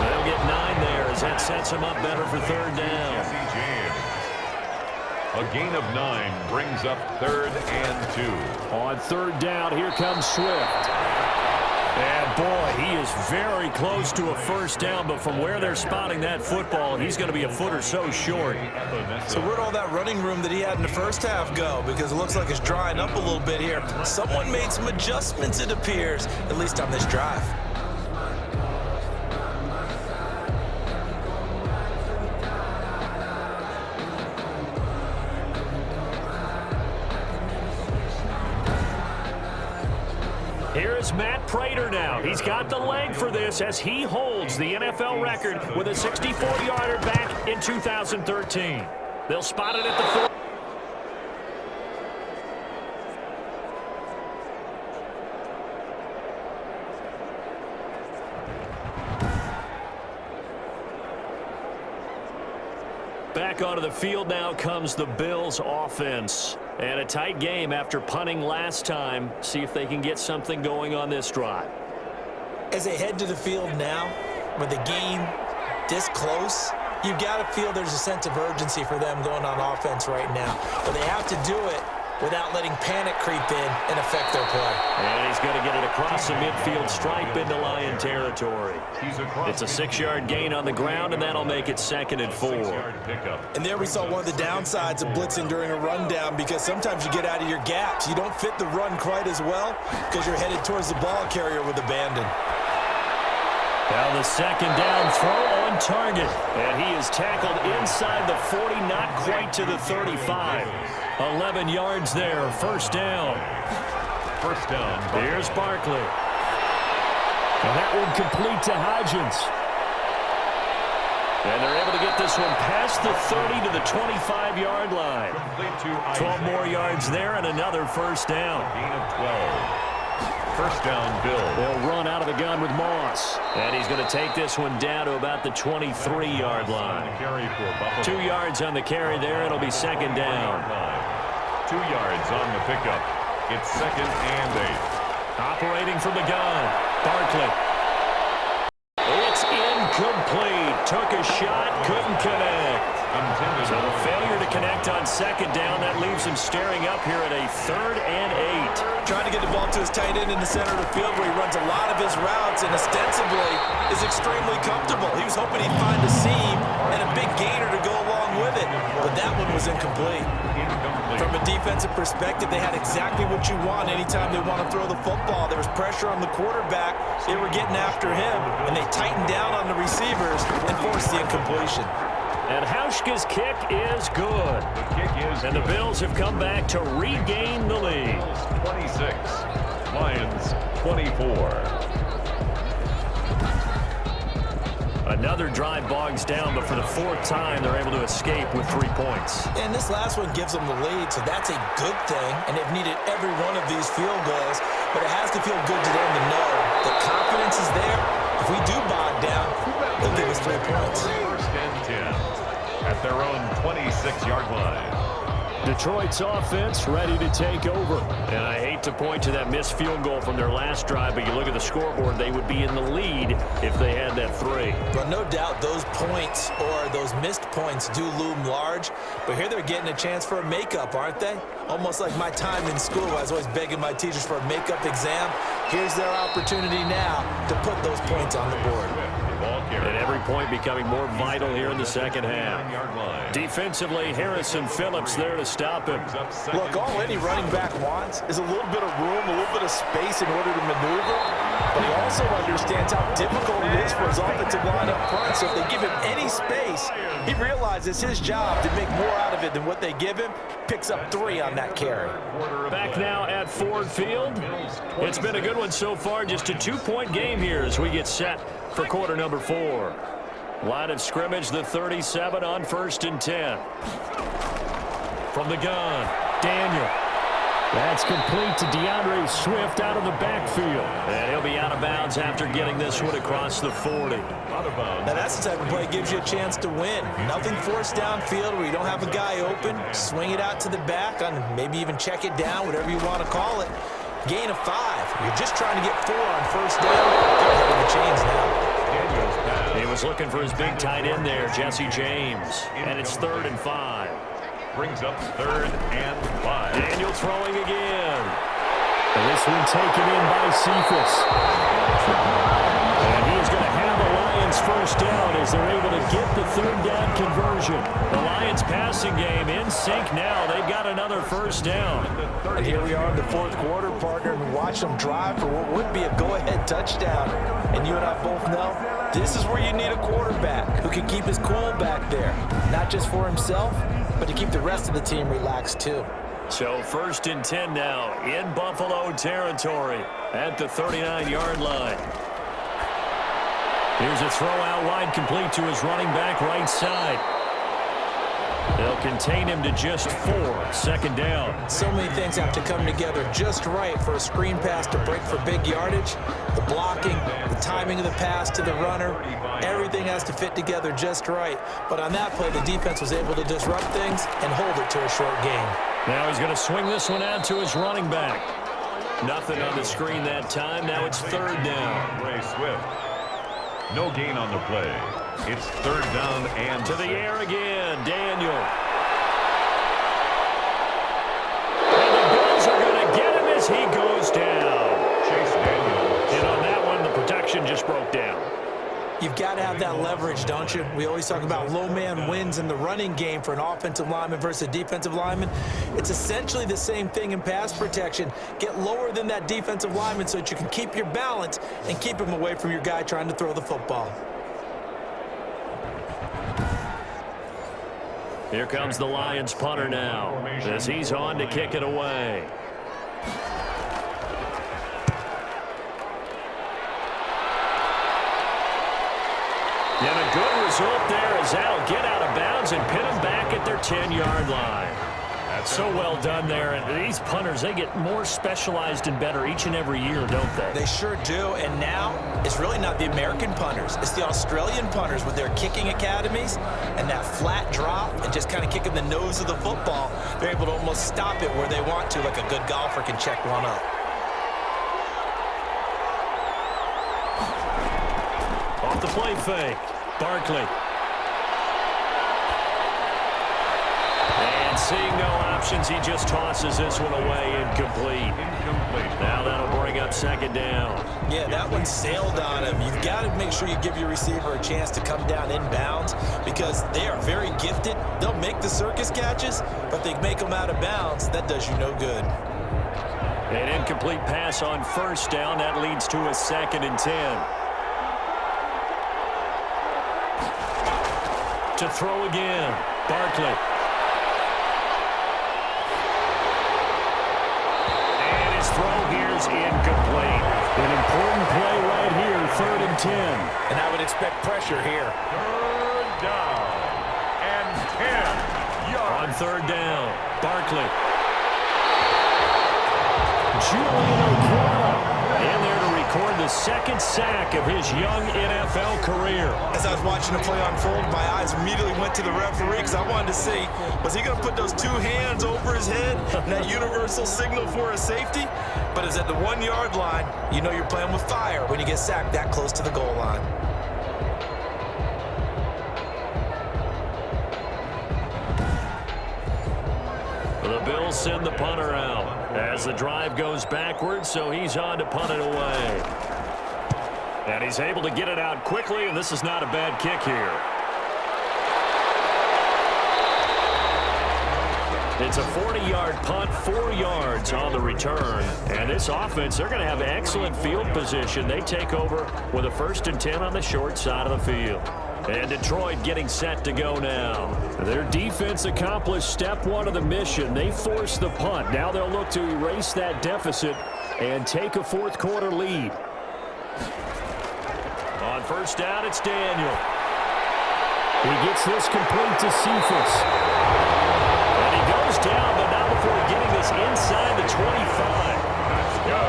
They'll get 9 there as that sets him up better for 3rd down. Jesse James. A gain of 9 brings up 3rd and 2. On 3rd down, here comes Swift. And boy, he is very close to a 1st down, but from where they're spotting that football, he's going to be a foot or so short. So where'd all that running room that he had in the first half go? Because it looks like it's drying up a little bit here. Someone made some adjustments, it appears, at least on this drive. Here's Matt Prater now. He's got the leg for this as he holds the NFL record with a 64-yarder back in 2013. They'll spot it at the 4. Back onto the field now comes the Bills offense. And a tight game after punting last time. See if they can get something going on this drive. As they head to the field now, with the game this close, you've got to feel there's a sense of urgency for them going on offense right now. But they have to do it without letting panic creep in and affect their play. And he's going to get it across the midfield stripe into Lion territory. It's a 6-yard gain on the ground, and that'll make it 2nd and 4. And there we saw one of the downsides of blitzing during a rundown, because sometimes you get out of your gaps. You don't fit the run quite as well because you're headed towards the ball carrier with abandon. Now the 2nd down throw on target. And he is tackled inside the 40, not quite to the 35. 11 yards there, 1st down. 1st down. Here's Barkley. And that one complete to Hodgins. And they're able to get this one past the 30 to the 25-yard line. 12 more yards there and another 1st down. Gain of 12. 1st down, Bill. They'll run out of the gun with Moss. And he's going to take this one down to about the 23-yard line. 2 yards on the carry there. It'll be 2nd down. 2 yards on the pickup. It's 2nd and 8. Operating from the gun, Barkley. It's incomplete. Took a shot, couldn't connect. Intended. So the failure to connect on second down, that leaves him staring up here at a 3rd and 8. Trying to get the ball to his tight end in the center of the field where he runs a lot of his routes and ostensibly is extremely comfortable. He was hoping he'd find a seam and a big gainer to go along with it, but that one was incomplete. From a defensive perspective, they had exactly what you want anytime they want to throw the football. There was pressure on the quarterback. They were getting after him, and they tightened down on the receivers and forced the incompletion. And Hauschka's kick is good. The kick is and good. the Bills have come back to regain the lead. 26, Lions 24. Another drive bogs down, but for the 4th time, they're able to escape with 3 points. And this last one gives them the lead, so that's a good thing. And they've needed every one of these field goals, but it has to feel good to them to know the confidence is there. If we do bog down, they'll give us 3 points. First and 10 at their own 26-yard line. Detroit's offense ready to take over. And I hate to point to that missed field goal from their last drive, but you look at the scoreboard, they would be in the lead if they had that 3. Well, no doubt those points or those missed points do loom large, but here they're getting a chance for a makeup, aren't they? Almost like my time in school. I was always begging my teachers for a makeup exam. Here's their opportunity now to put those points on the board. And every point becoming more vital here in the second half. Defensively, Harrison Phillips there to stop him. Look, all any running back wants is a little bit of room, a little bit of space in order to maneuver, but he also understands how difficult it is for his offensive line up front, so if they give him any space, he realizes his job to make more out of it than what they give him, picks up 3 on that carry. Back now at Ford Field. It's been a good one so far, just a 2-point game here as we get set for quarter number 4. Line of scrimmage, the 37 on 1st and 10. From the gun, Daniel. That's complete to DeAndre Swift out of the backfield. And he'll be out of bounds after getting this one across the 40. Now that's the type of play that gives you a chance to win. Nothing forced downfield where you don't have a guy open. Swing it out to the back, on maybe even check it down, whatever you want to call it. Gain of 5. You're just trying to get 4 on 1st down. They're ahead of the chains now. He was looking for his big tight end there, Jesse James. And it's 3rd and 5. Brings up 3rd and 5. Daniel throwing again. And this one taken in by Cephas. And he's going to have the Lions 1st down as they're able to get the 3rd down conversion. The Lions passing game in sync now. They've got another 1st down. And here we are in the 4th quarter, partner, and we watch them drive for what would be a go-ahead touchdown. And you and I both know this is where you need a quarterback who can keep his cool back there. Not just for himself, but to keep the rest of the team relaxed too. So 1st and 10 now in Buffalo territory at the 39-yard line. Here's a throw out wide, complete to his running back right side. They'll contain him to just 4. 2nd down. So many things have to come together just right for a screen pass to break for big yardage. The blocking, the timing of the pass to the runner, everything has to fit together just right. But on that play, the defense was able to disrupt things and hold it to a short game. Now he's going to swing this one out to his running back. Nothing on the screen that time. Now it's 3rd down. Ray Swift. No gain on the play. It's 3rd down and to the 6. air again, Daniel. And the Bills are going to get him as he goes down. Chase Daniel. And on that one, the protection just broke down. You've got to have that leverage, don't you? We always talk about low man wins in the running game for an offensive lineman versus a defensive lineman. It's essentially the same thing in pass protection. Get lower than that defensive lineman so that you can keep your balance and keep him away from your guy trying to throw the football. Here comes the Lions punter now as he's on to kick it away. And a good result there as that'll get out of bounds and pin them back at their 10-yard line. That's so well done there. And these punters, they get more specialized and better each and every year, don't they? They sure do. And now it's really not the American punters. It's the Australian punters with their kicking academies and that flat drop and just kind of kicking the nose of the football. They're able to almost stop it where they want to, like a good golfer can check one up. Off the play fake. Barkley. And seeing no options, he just tosses this one away, incomplete. Now that'll bring up second down. Yeah, that one sailed on him. You've got to make sure you give your receiver a chance to come down inbounds because they are very gifted. They'll make the circus catches, but they make them out of bounds. That does you no good. An incomplete pass on first down. That leads to a 2nd and 10. To throw again, Barkley. And his throw here's incomplete. An important play right here, 3rd and 10. And I would expect pressure here. 3rd down and 10 yards. On 3rd down, Barkley. Julian in there to record the 2nd sack of his young NFL career. As I was watching the play unfold, my eyes immediately went to the referee because I wanted to see, was he going to put those 2 hands over his head and that universal signal for a safety? But it's at the 1-yard line. You know you're playing with fire when you get sacked that close to the goal line. The Bills send the punter out as the drive goes backwards, so he's on to punt it away. And he's able to get it out quickly, and this is not a bad kick here. It's a 40-yard punt, 4 yards on the return. And this offense, they're going to have excellent field position. They take over with a 1st and 10 on the short side of the field. And Detroit getting set to go now. Their defense accomplished step 1 of the mission. They forced the punt. Now they'll look to erase that deficit and take a 4th quarter lead. On 1st down, it's Daniel. He gets this complete to Cephas. And he goes down, but not before getting this inside the 25.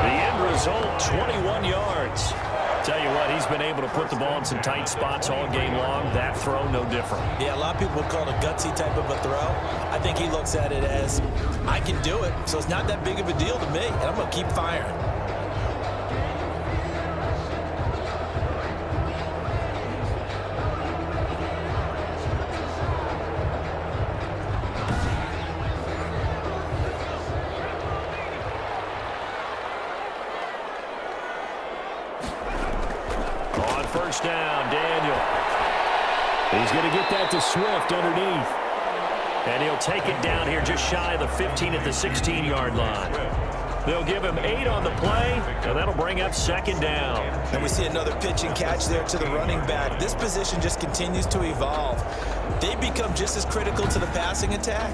The end result, 21 yards. Tell you what, he's been able to put the ball in some tight spots all game long. That throw, no different. Yeah, a lot of people would call it a gutsy type of a throw. I think he looks at it as, I can do it, so it's not that big of a deal to me, and I'm going to keep firing. First down, Daniel. He's going to get that to Swift underneath. And he'll take it down here just shy of the 15 at the 16-yard line. They'll give him 8 on the play, and that'll bring up 2nd down. And we see another pitch and catch there to the running back. This position just continues to evolve. They become just as critical to the passing attack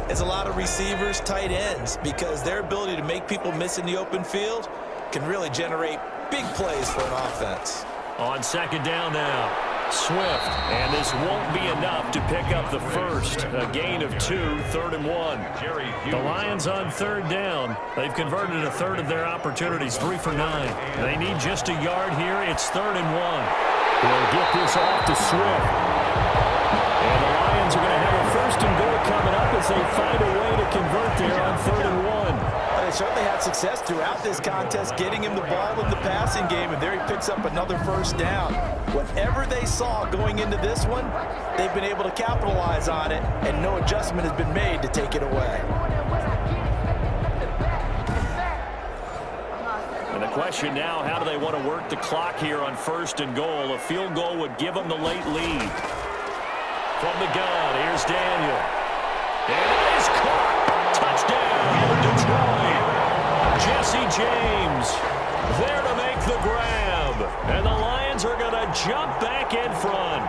as a lot of receivers, tight ends, because their ability to make people miss in the open field can really generate big plays for an offense. On 2nd down now, Swift, and this won't be enough to pick up the first. A gain of 2, 3rd and 1. The Lions on 3rd down. They've converted a 1/3 of their opportunities, 3 for 9. They need just a yard here. It's 3rd and 1. They'll get this off to Swift. And the Lions are going to have a 1st and goal coming up as they find a way to convert there on 3rd and 1. They certainly had success throughout this contest getting him the ball in the passing game, and there he picks up another 1st down. Whatever they saw going into this one, they've been able to capitalize on it, and no adjustment has been made to take it away. And the question now, how do they want to work the clock here on 1st and goal? A field goal would give them the late lead. From the gun, here's Daniel. And it is caught. Touchdown, Detroit. Jesse James there to make the grab. And the Lions are going to jump back in front.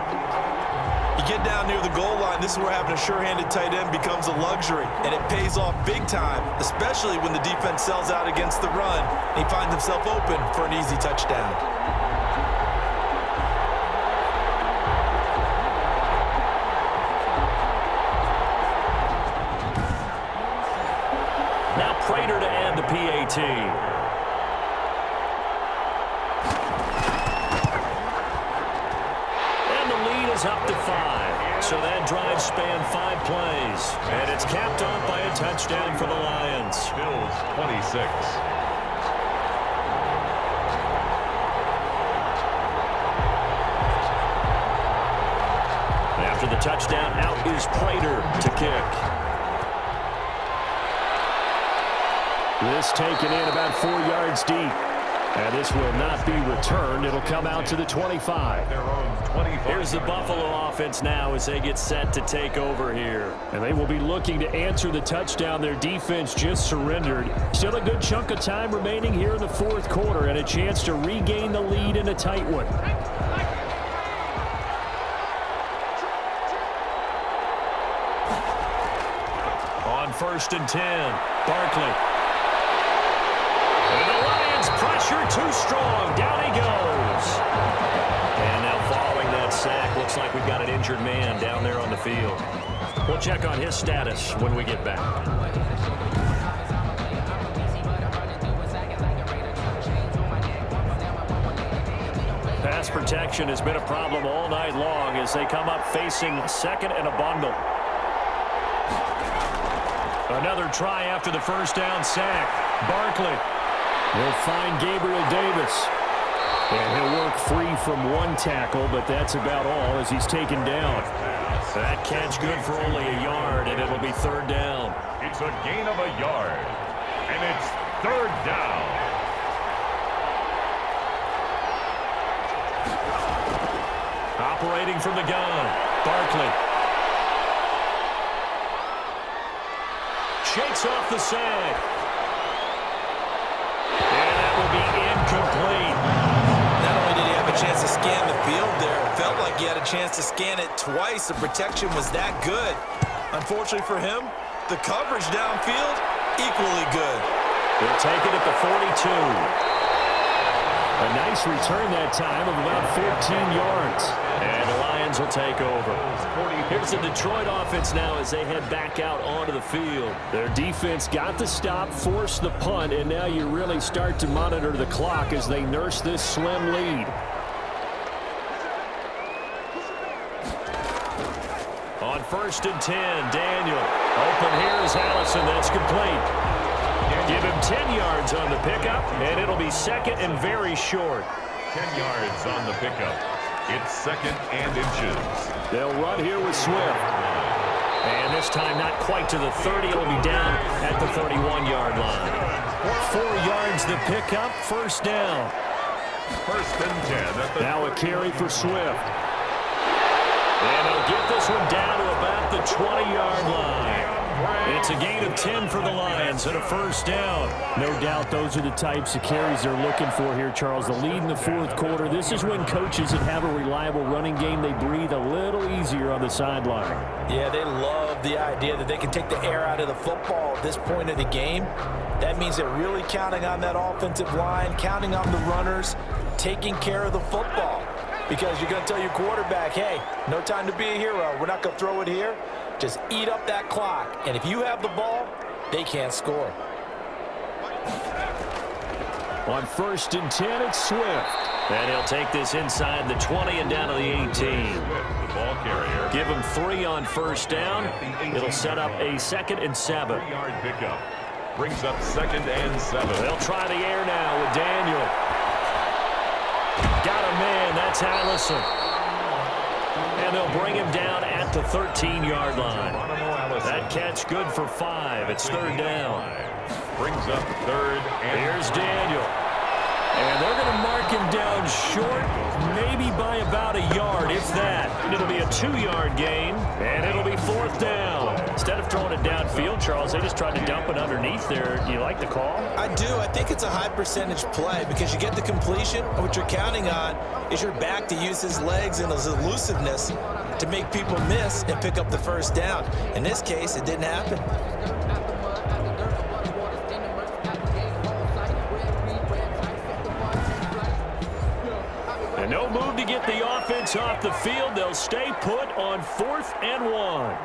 You get down near the goal line, this is where having a sure-handed tight end becomes a luxury, and it pays off big time, especially when the defense sells out against the run, and he finds himself open for an easy touchdown. Now Prater to add the PAT. And the lead is up to 5. So that drive spanned 5 plays. And it's capped off by a touchdown for the Lions. Bills 26. After the touchdown, out is Prater to kick. This taken in about 4 yards deep. And this will not be returned. It'll come out to the 25. Here's the Buffalo offense now as they get set to take over here. And they will be looking to answer the touchdown their defense just surrendered. Still a good chunk of time remaining here in the fourth quarter and a chance to regain the lead in a tight one. On 1st and 10, Barkley. And the Lions pressure too strong. Down he goes. And now following that sack, looks like we've got an injured man down there on the field. We'll check on his status when we get back. Pass protection has been a problem all night long as they come up facing second and a bundle. Another try after the first down sack. Barkley will find Gabriel Davis. And he'll work free from one tackle, but that's about all as he's taken down. That catch good for only a yard, and it'll be 3rd down. It's a gain of a yard, and it's 3rd down. Operating from the gun, Barkley. Shakes off the sack. And that will be incomplete. Not only did he have a chance to scan the field there, it felt like he had a chance to scan it twice. The protection was that good. Unfortunately for him, the coverage downfield, equally good. They'll take it at the 42. A nice return that time of about 14 yards. And the Lions will take over. Here's the Detroit offense now as they head back out onto the field. Their defense got the stop, forced the punt, and now you really start to monitor the clock as they nurse this slim lead. On 1st and 10, Daniel. Open here is Allison. That's complete. Give him 10 yards on the pickup, and it'll be 2nd and very short. 10 yards on the pickup. It's 2nd and inches. They'll run here with Swift. And this time not quite to the 30. It'll be down at the 31-yard line. 4 yards the pickup, 1st down. 1st and 10. Now a carry for Swift. And they'll get this one down to about the 20-yard line. It's a gain of 10 for the Lions and a 1st down. No doubt those are the types of carries they're looking for here, Charles. The lead in the fourth quarter. This is when coaches that have a reliable running game, they breathe a little easier on the sideline. Yeah, they love the idea that they can take the air out of the football at this point of the game. That means they're really counting on that offensive line, counting on the runners, taking care of the football. Because you're going to tell your quarterback, hey, no time to be a hero. We're not going to throw it here. Just eat up that clock. And if you have the ball, they can't score. On 1st and 10, it's Swift. And he'll take this inside the 20 and down to the 18. The ball carrier. Give him 3 on 1st down. It'll set up a 2nd and 7. 3-yard pickup. Brings up 2nd and 7. They'll try the air now with Daniel. Got a man. That's Allison. And they'll bring him down at the 13-yard line. That catch good for 5. It's 3rd down. Brings up 3rd and here's Daniel. And they're going to mark him down short, maybe by about a yard, if that. It'll be a 2-yard gain, and it'll be 4th down. Instead of throwing it downfield, Charles, they just tried to dump it underneath there. Do you like the call? I do. I think it's a high percentage play because you get the completion, and what you're counting on is your back to use his legs and his elusiveness to make people miss and pick up the 1st down. In this case, it didn't happen. And no move to get the offense off the field. They'll stay put on 4th and 1.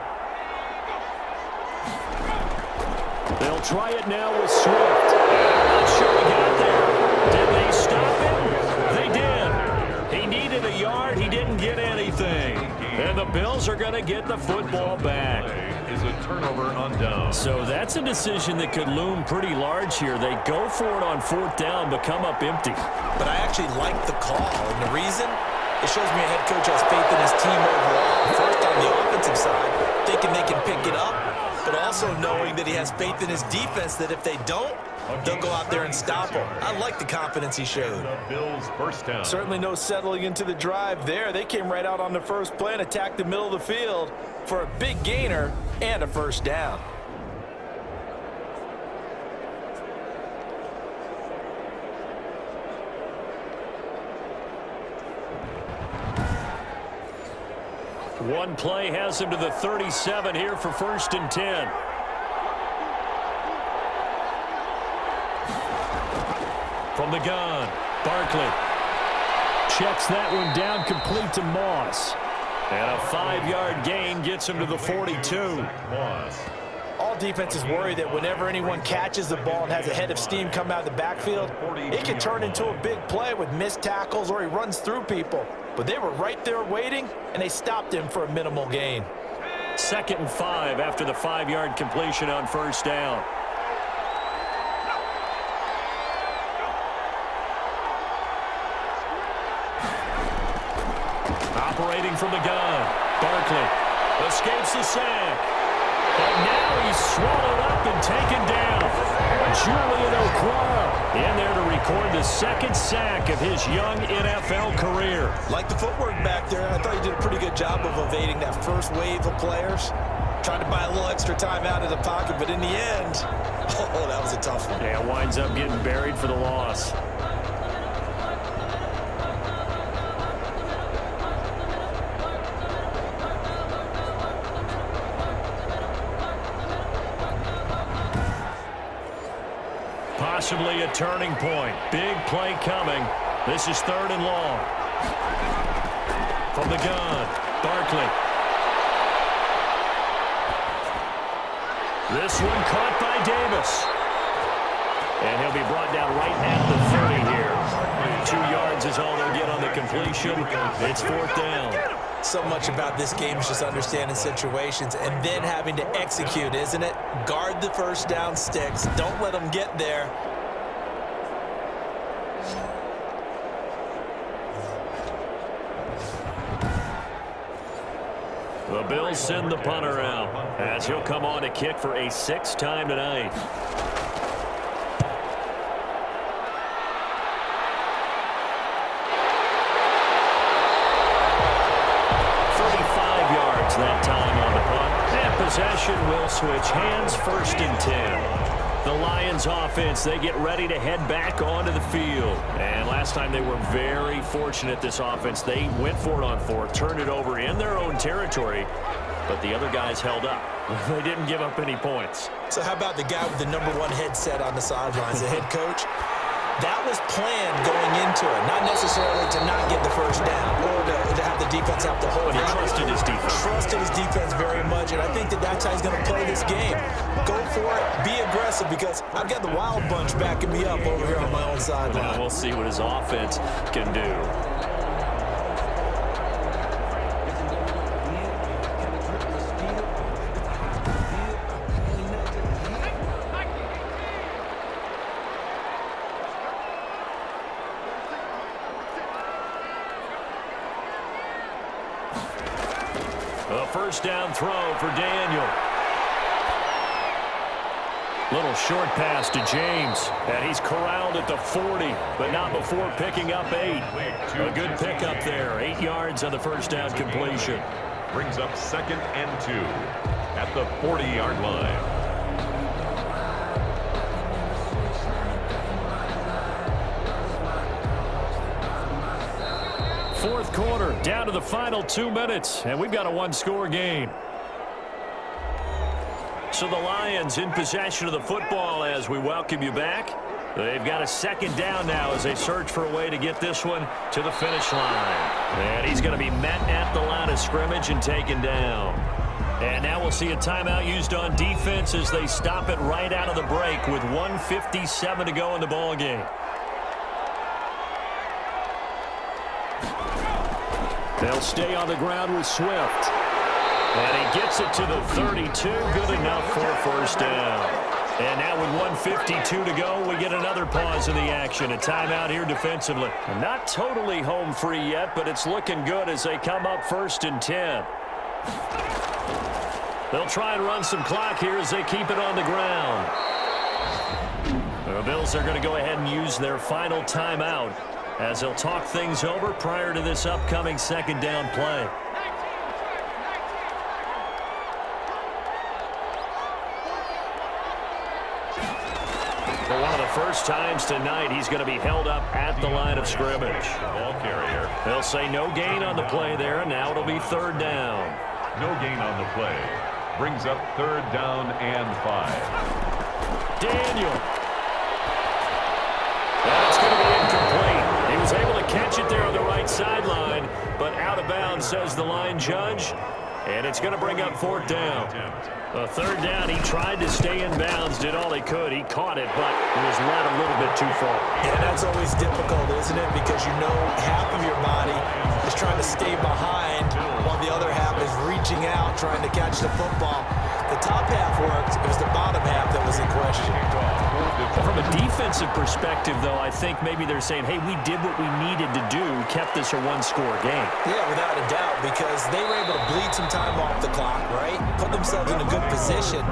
They'll try it now with Swift. I'm not sure he got there. Did they stop him? They did. He needed a yard. He didn't get anything. And the Bills are going to get the football back. is a turnover on down. So that's a decision that could loom pretty large here. They go for it on 4th down, but come up empty. But I actually like the call, and the reason? It shows me a head coach has faith in his team overall. First, on the offensive side, thinking they can pick it up, but also knowing that he has faith in his defense that if they don't, they'll go out there and stop him. I like the confidence he showed. The Bills first down. Certainly no settling into the drive there. They came right out on the first play and attacked the middle of the field for a big gainer and a first down. One play has him to the 37 here for 1st and 10. From the gun, Barkley checks that one down, complete to Moss. And a 5-yard gain gets him to the 42. Moss. All defenses worry that whenever anyone catches the ball and has a head of steam come out of the backfield, it can turn into a big play with missed tackles or he runs through people. But they were right there waiting, and they stopped him for a minimal gain. 2nd and 5 after the 5-yard completion on 1st down. Operating from the gun, Barkley escapes the sack. And now he's swallowed up and taken down. Julian Okwara in there to record the 2nd sack of his young NFL career. Like the footwork back there, I thought he did a pretty good job of evading that first wave of players. Tried to buy a little extra time out of the pocket, but in the end, oh, that was a tough one. Yeah, winds up getting buried for the loss. Possibly a turning point. Big play coming. This is 3rd and long. From the gun, Barkley. This one caught by Davis. And he'll be brought down right at the 30 here. 2 yards is all they'll get on the completion. It's 4th down. So much about this game is just understanding situations and then having to execute, isn't it? Guard the first down sticks. Don't let them get there. The Bills send the punter out as he'll come on to kick for a 6th time tonight. That time on the punt. And possession will switch hands. 1st and 10. The Lions offense, they get ready to head back onto the field. And last time they were very fortunate, this offense. They went for it on 4th, turned it over in their own territory, but the other guys held up. They didn't give up any points. So how about the guy with the #1 headset on the sidelines, the head coach? That was planned going into it, not necessarily to not get the first down or to have the defense have to hold. But he trusted his defense. Trusted his defense very much, and I think that's how he's going to play this game. Go for it, be aggressive, because I've got the wild bunch backing me up over here on my own sideline. Now we'll see what his offense can do. A first down throw for Daniel. Little short pass to James, and he's corralled at the 40, but not before picking up 8. A good pickup there, 8 yards on the first down completion. Brings up 2nd and 2 at the 40-yard line. Fourth quarter, down to the final 2 minutes, and we've got a 1-score game. So the Lions in possession of the football as we welcome you back. They've got a 2nd down now as they search for a way to get this one to the finish line. And he's going to be met at the line of scrimmage and taken down. And now we'll see a timeout used on defense as they stop it right out of the break with 1:57 to go in the ball game. They'll stay on the ground with Swift. And he gets it to the 32. Good enough for a first down. And now with 1:52 to go, we get another pause in the action. A timeout here defensively. Not totally home free yet, but it's looking good as they come up 1st and 10. They'll try and run some clock here as they keep it on the ground. The Bills are going to go ahead and use their final timeout as they'll talk things over prior to this upcoming second down play. For one of the first times tonight, he's going to be held up at the line of scrimmage. Ball carrier. They'll say no gain on the play there, and now it'll be third down. No gain on the play. Brings up third down and 5. Daniel. And it's going to be incomplete. He was able to catch it there on the right sideline, but out of bounds, says the line judge. And it's going to bring up fourth down. A third down, he tried to stay in bounds, did all he could. He caught it, but it was led a little bit too far. Yeah, that's always difficult, isn't it? Because you know half of your body is trying to stay behind while the other half is reaching out, trying to catch the football. The top half worked. It was the bottom half that was in question. From a defensive perspective, though, I think maybe they're saying, hey, we did what we needed to do, kept this a one-score game. Yeah, without a doubt, because they were able to bleed some time off the clock, right? Put themselves in a good position,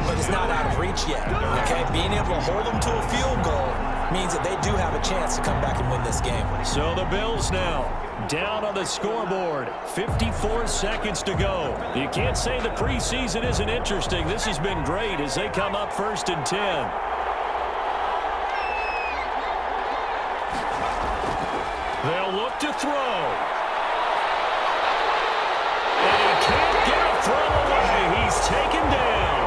but it's not out of reach yet, okay? Being able to hold them to a field goal means that they do have a chance to come back and win this game. So the Bills now down on the scoreboard. 54 seconds to go. You can't say the preseason isn't interesting. This has been great as they come up 1st and 10. They'll look to throw. And he can't get a throw away. He's taken down.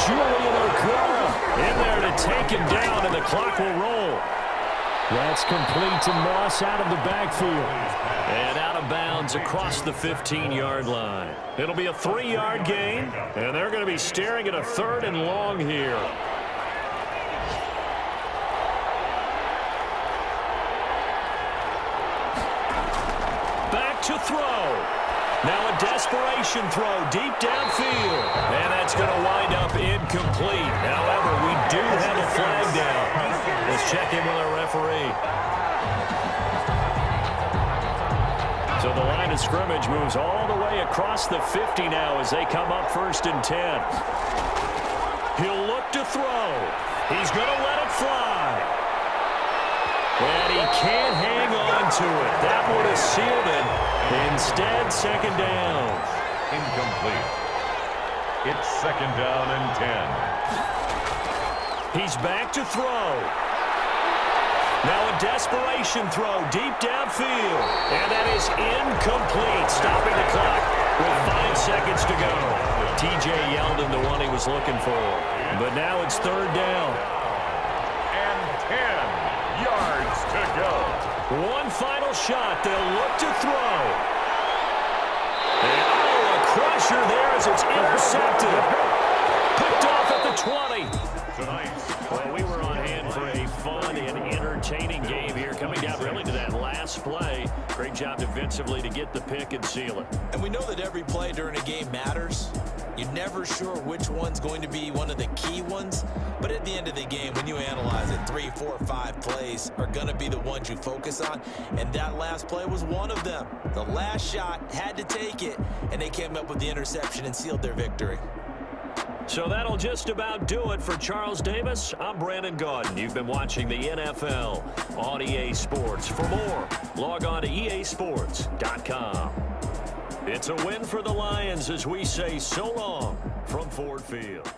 Julian Okwara in there to take him down, and the clock will roll. That's complete to Moss out of the backfield. And out of bounds across the 15-yard line. It'll be a 3-yard gain, and they're going to be staring at a 3rd and long here. Back to throw. Now a desperation throw deep downfield. And that's going to wind up incomplete. However, we do have a flag down. Let's check in with our referee. So the line of scrimmage moves all the way across the 50 now as they come up 1st and 10. He'll look to throw. He's going to let it fly. And he can't hang on to it. That would have sealed it. Instead, second down. Incomplete. It's second down and 10. He's back to throw. Now a desperation throw deep downfield. And that is incomplete, stopping the clock with 5 seconds to go. TJ Yeldon, the one he was looking for. But now it's third down. And 10 yards to go. One final shot. They'll look to throw. And a crusher there as it's intercepted. Picked off at the 20. Tonight. Well, we were on hand for a fun and entertaining game here, coming down really to that last play. Great job defensively to get the pick and seal it. And we know that every play during a game matters. You're never sure which one's going to be one of the key ones. But at the end of the game, when you analyze it, 3, 4, 5 plays are going to be the ones you focus on. And that last play was one of them. The last shot had to take it, and they came up with the interception and sealed their victory. So that'll just about do it for Charles Davis. I'm Brandon Gaudin. You've been watching the NFL on EA Sports. For more, log on to easports.com. It's a win for the Lions as we say so long from Ford Field.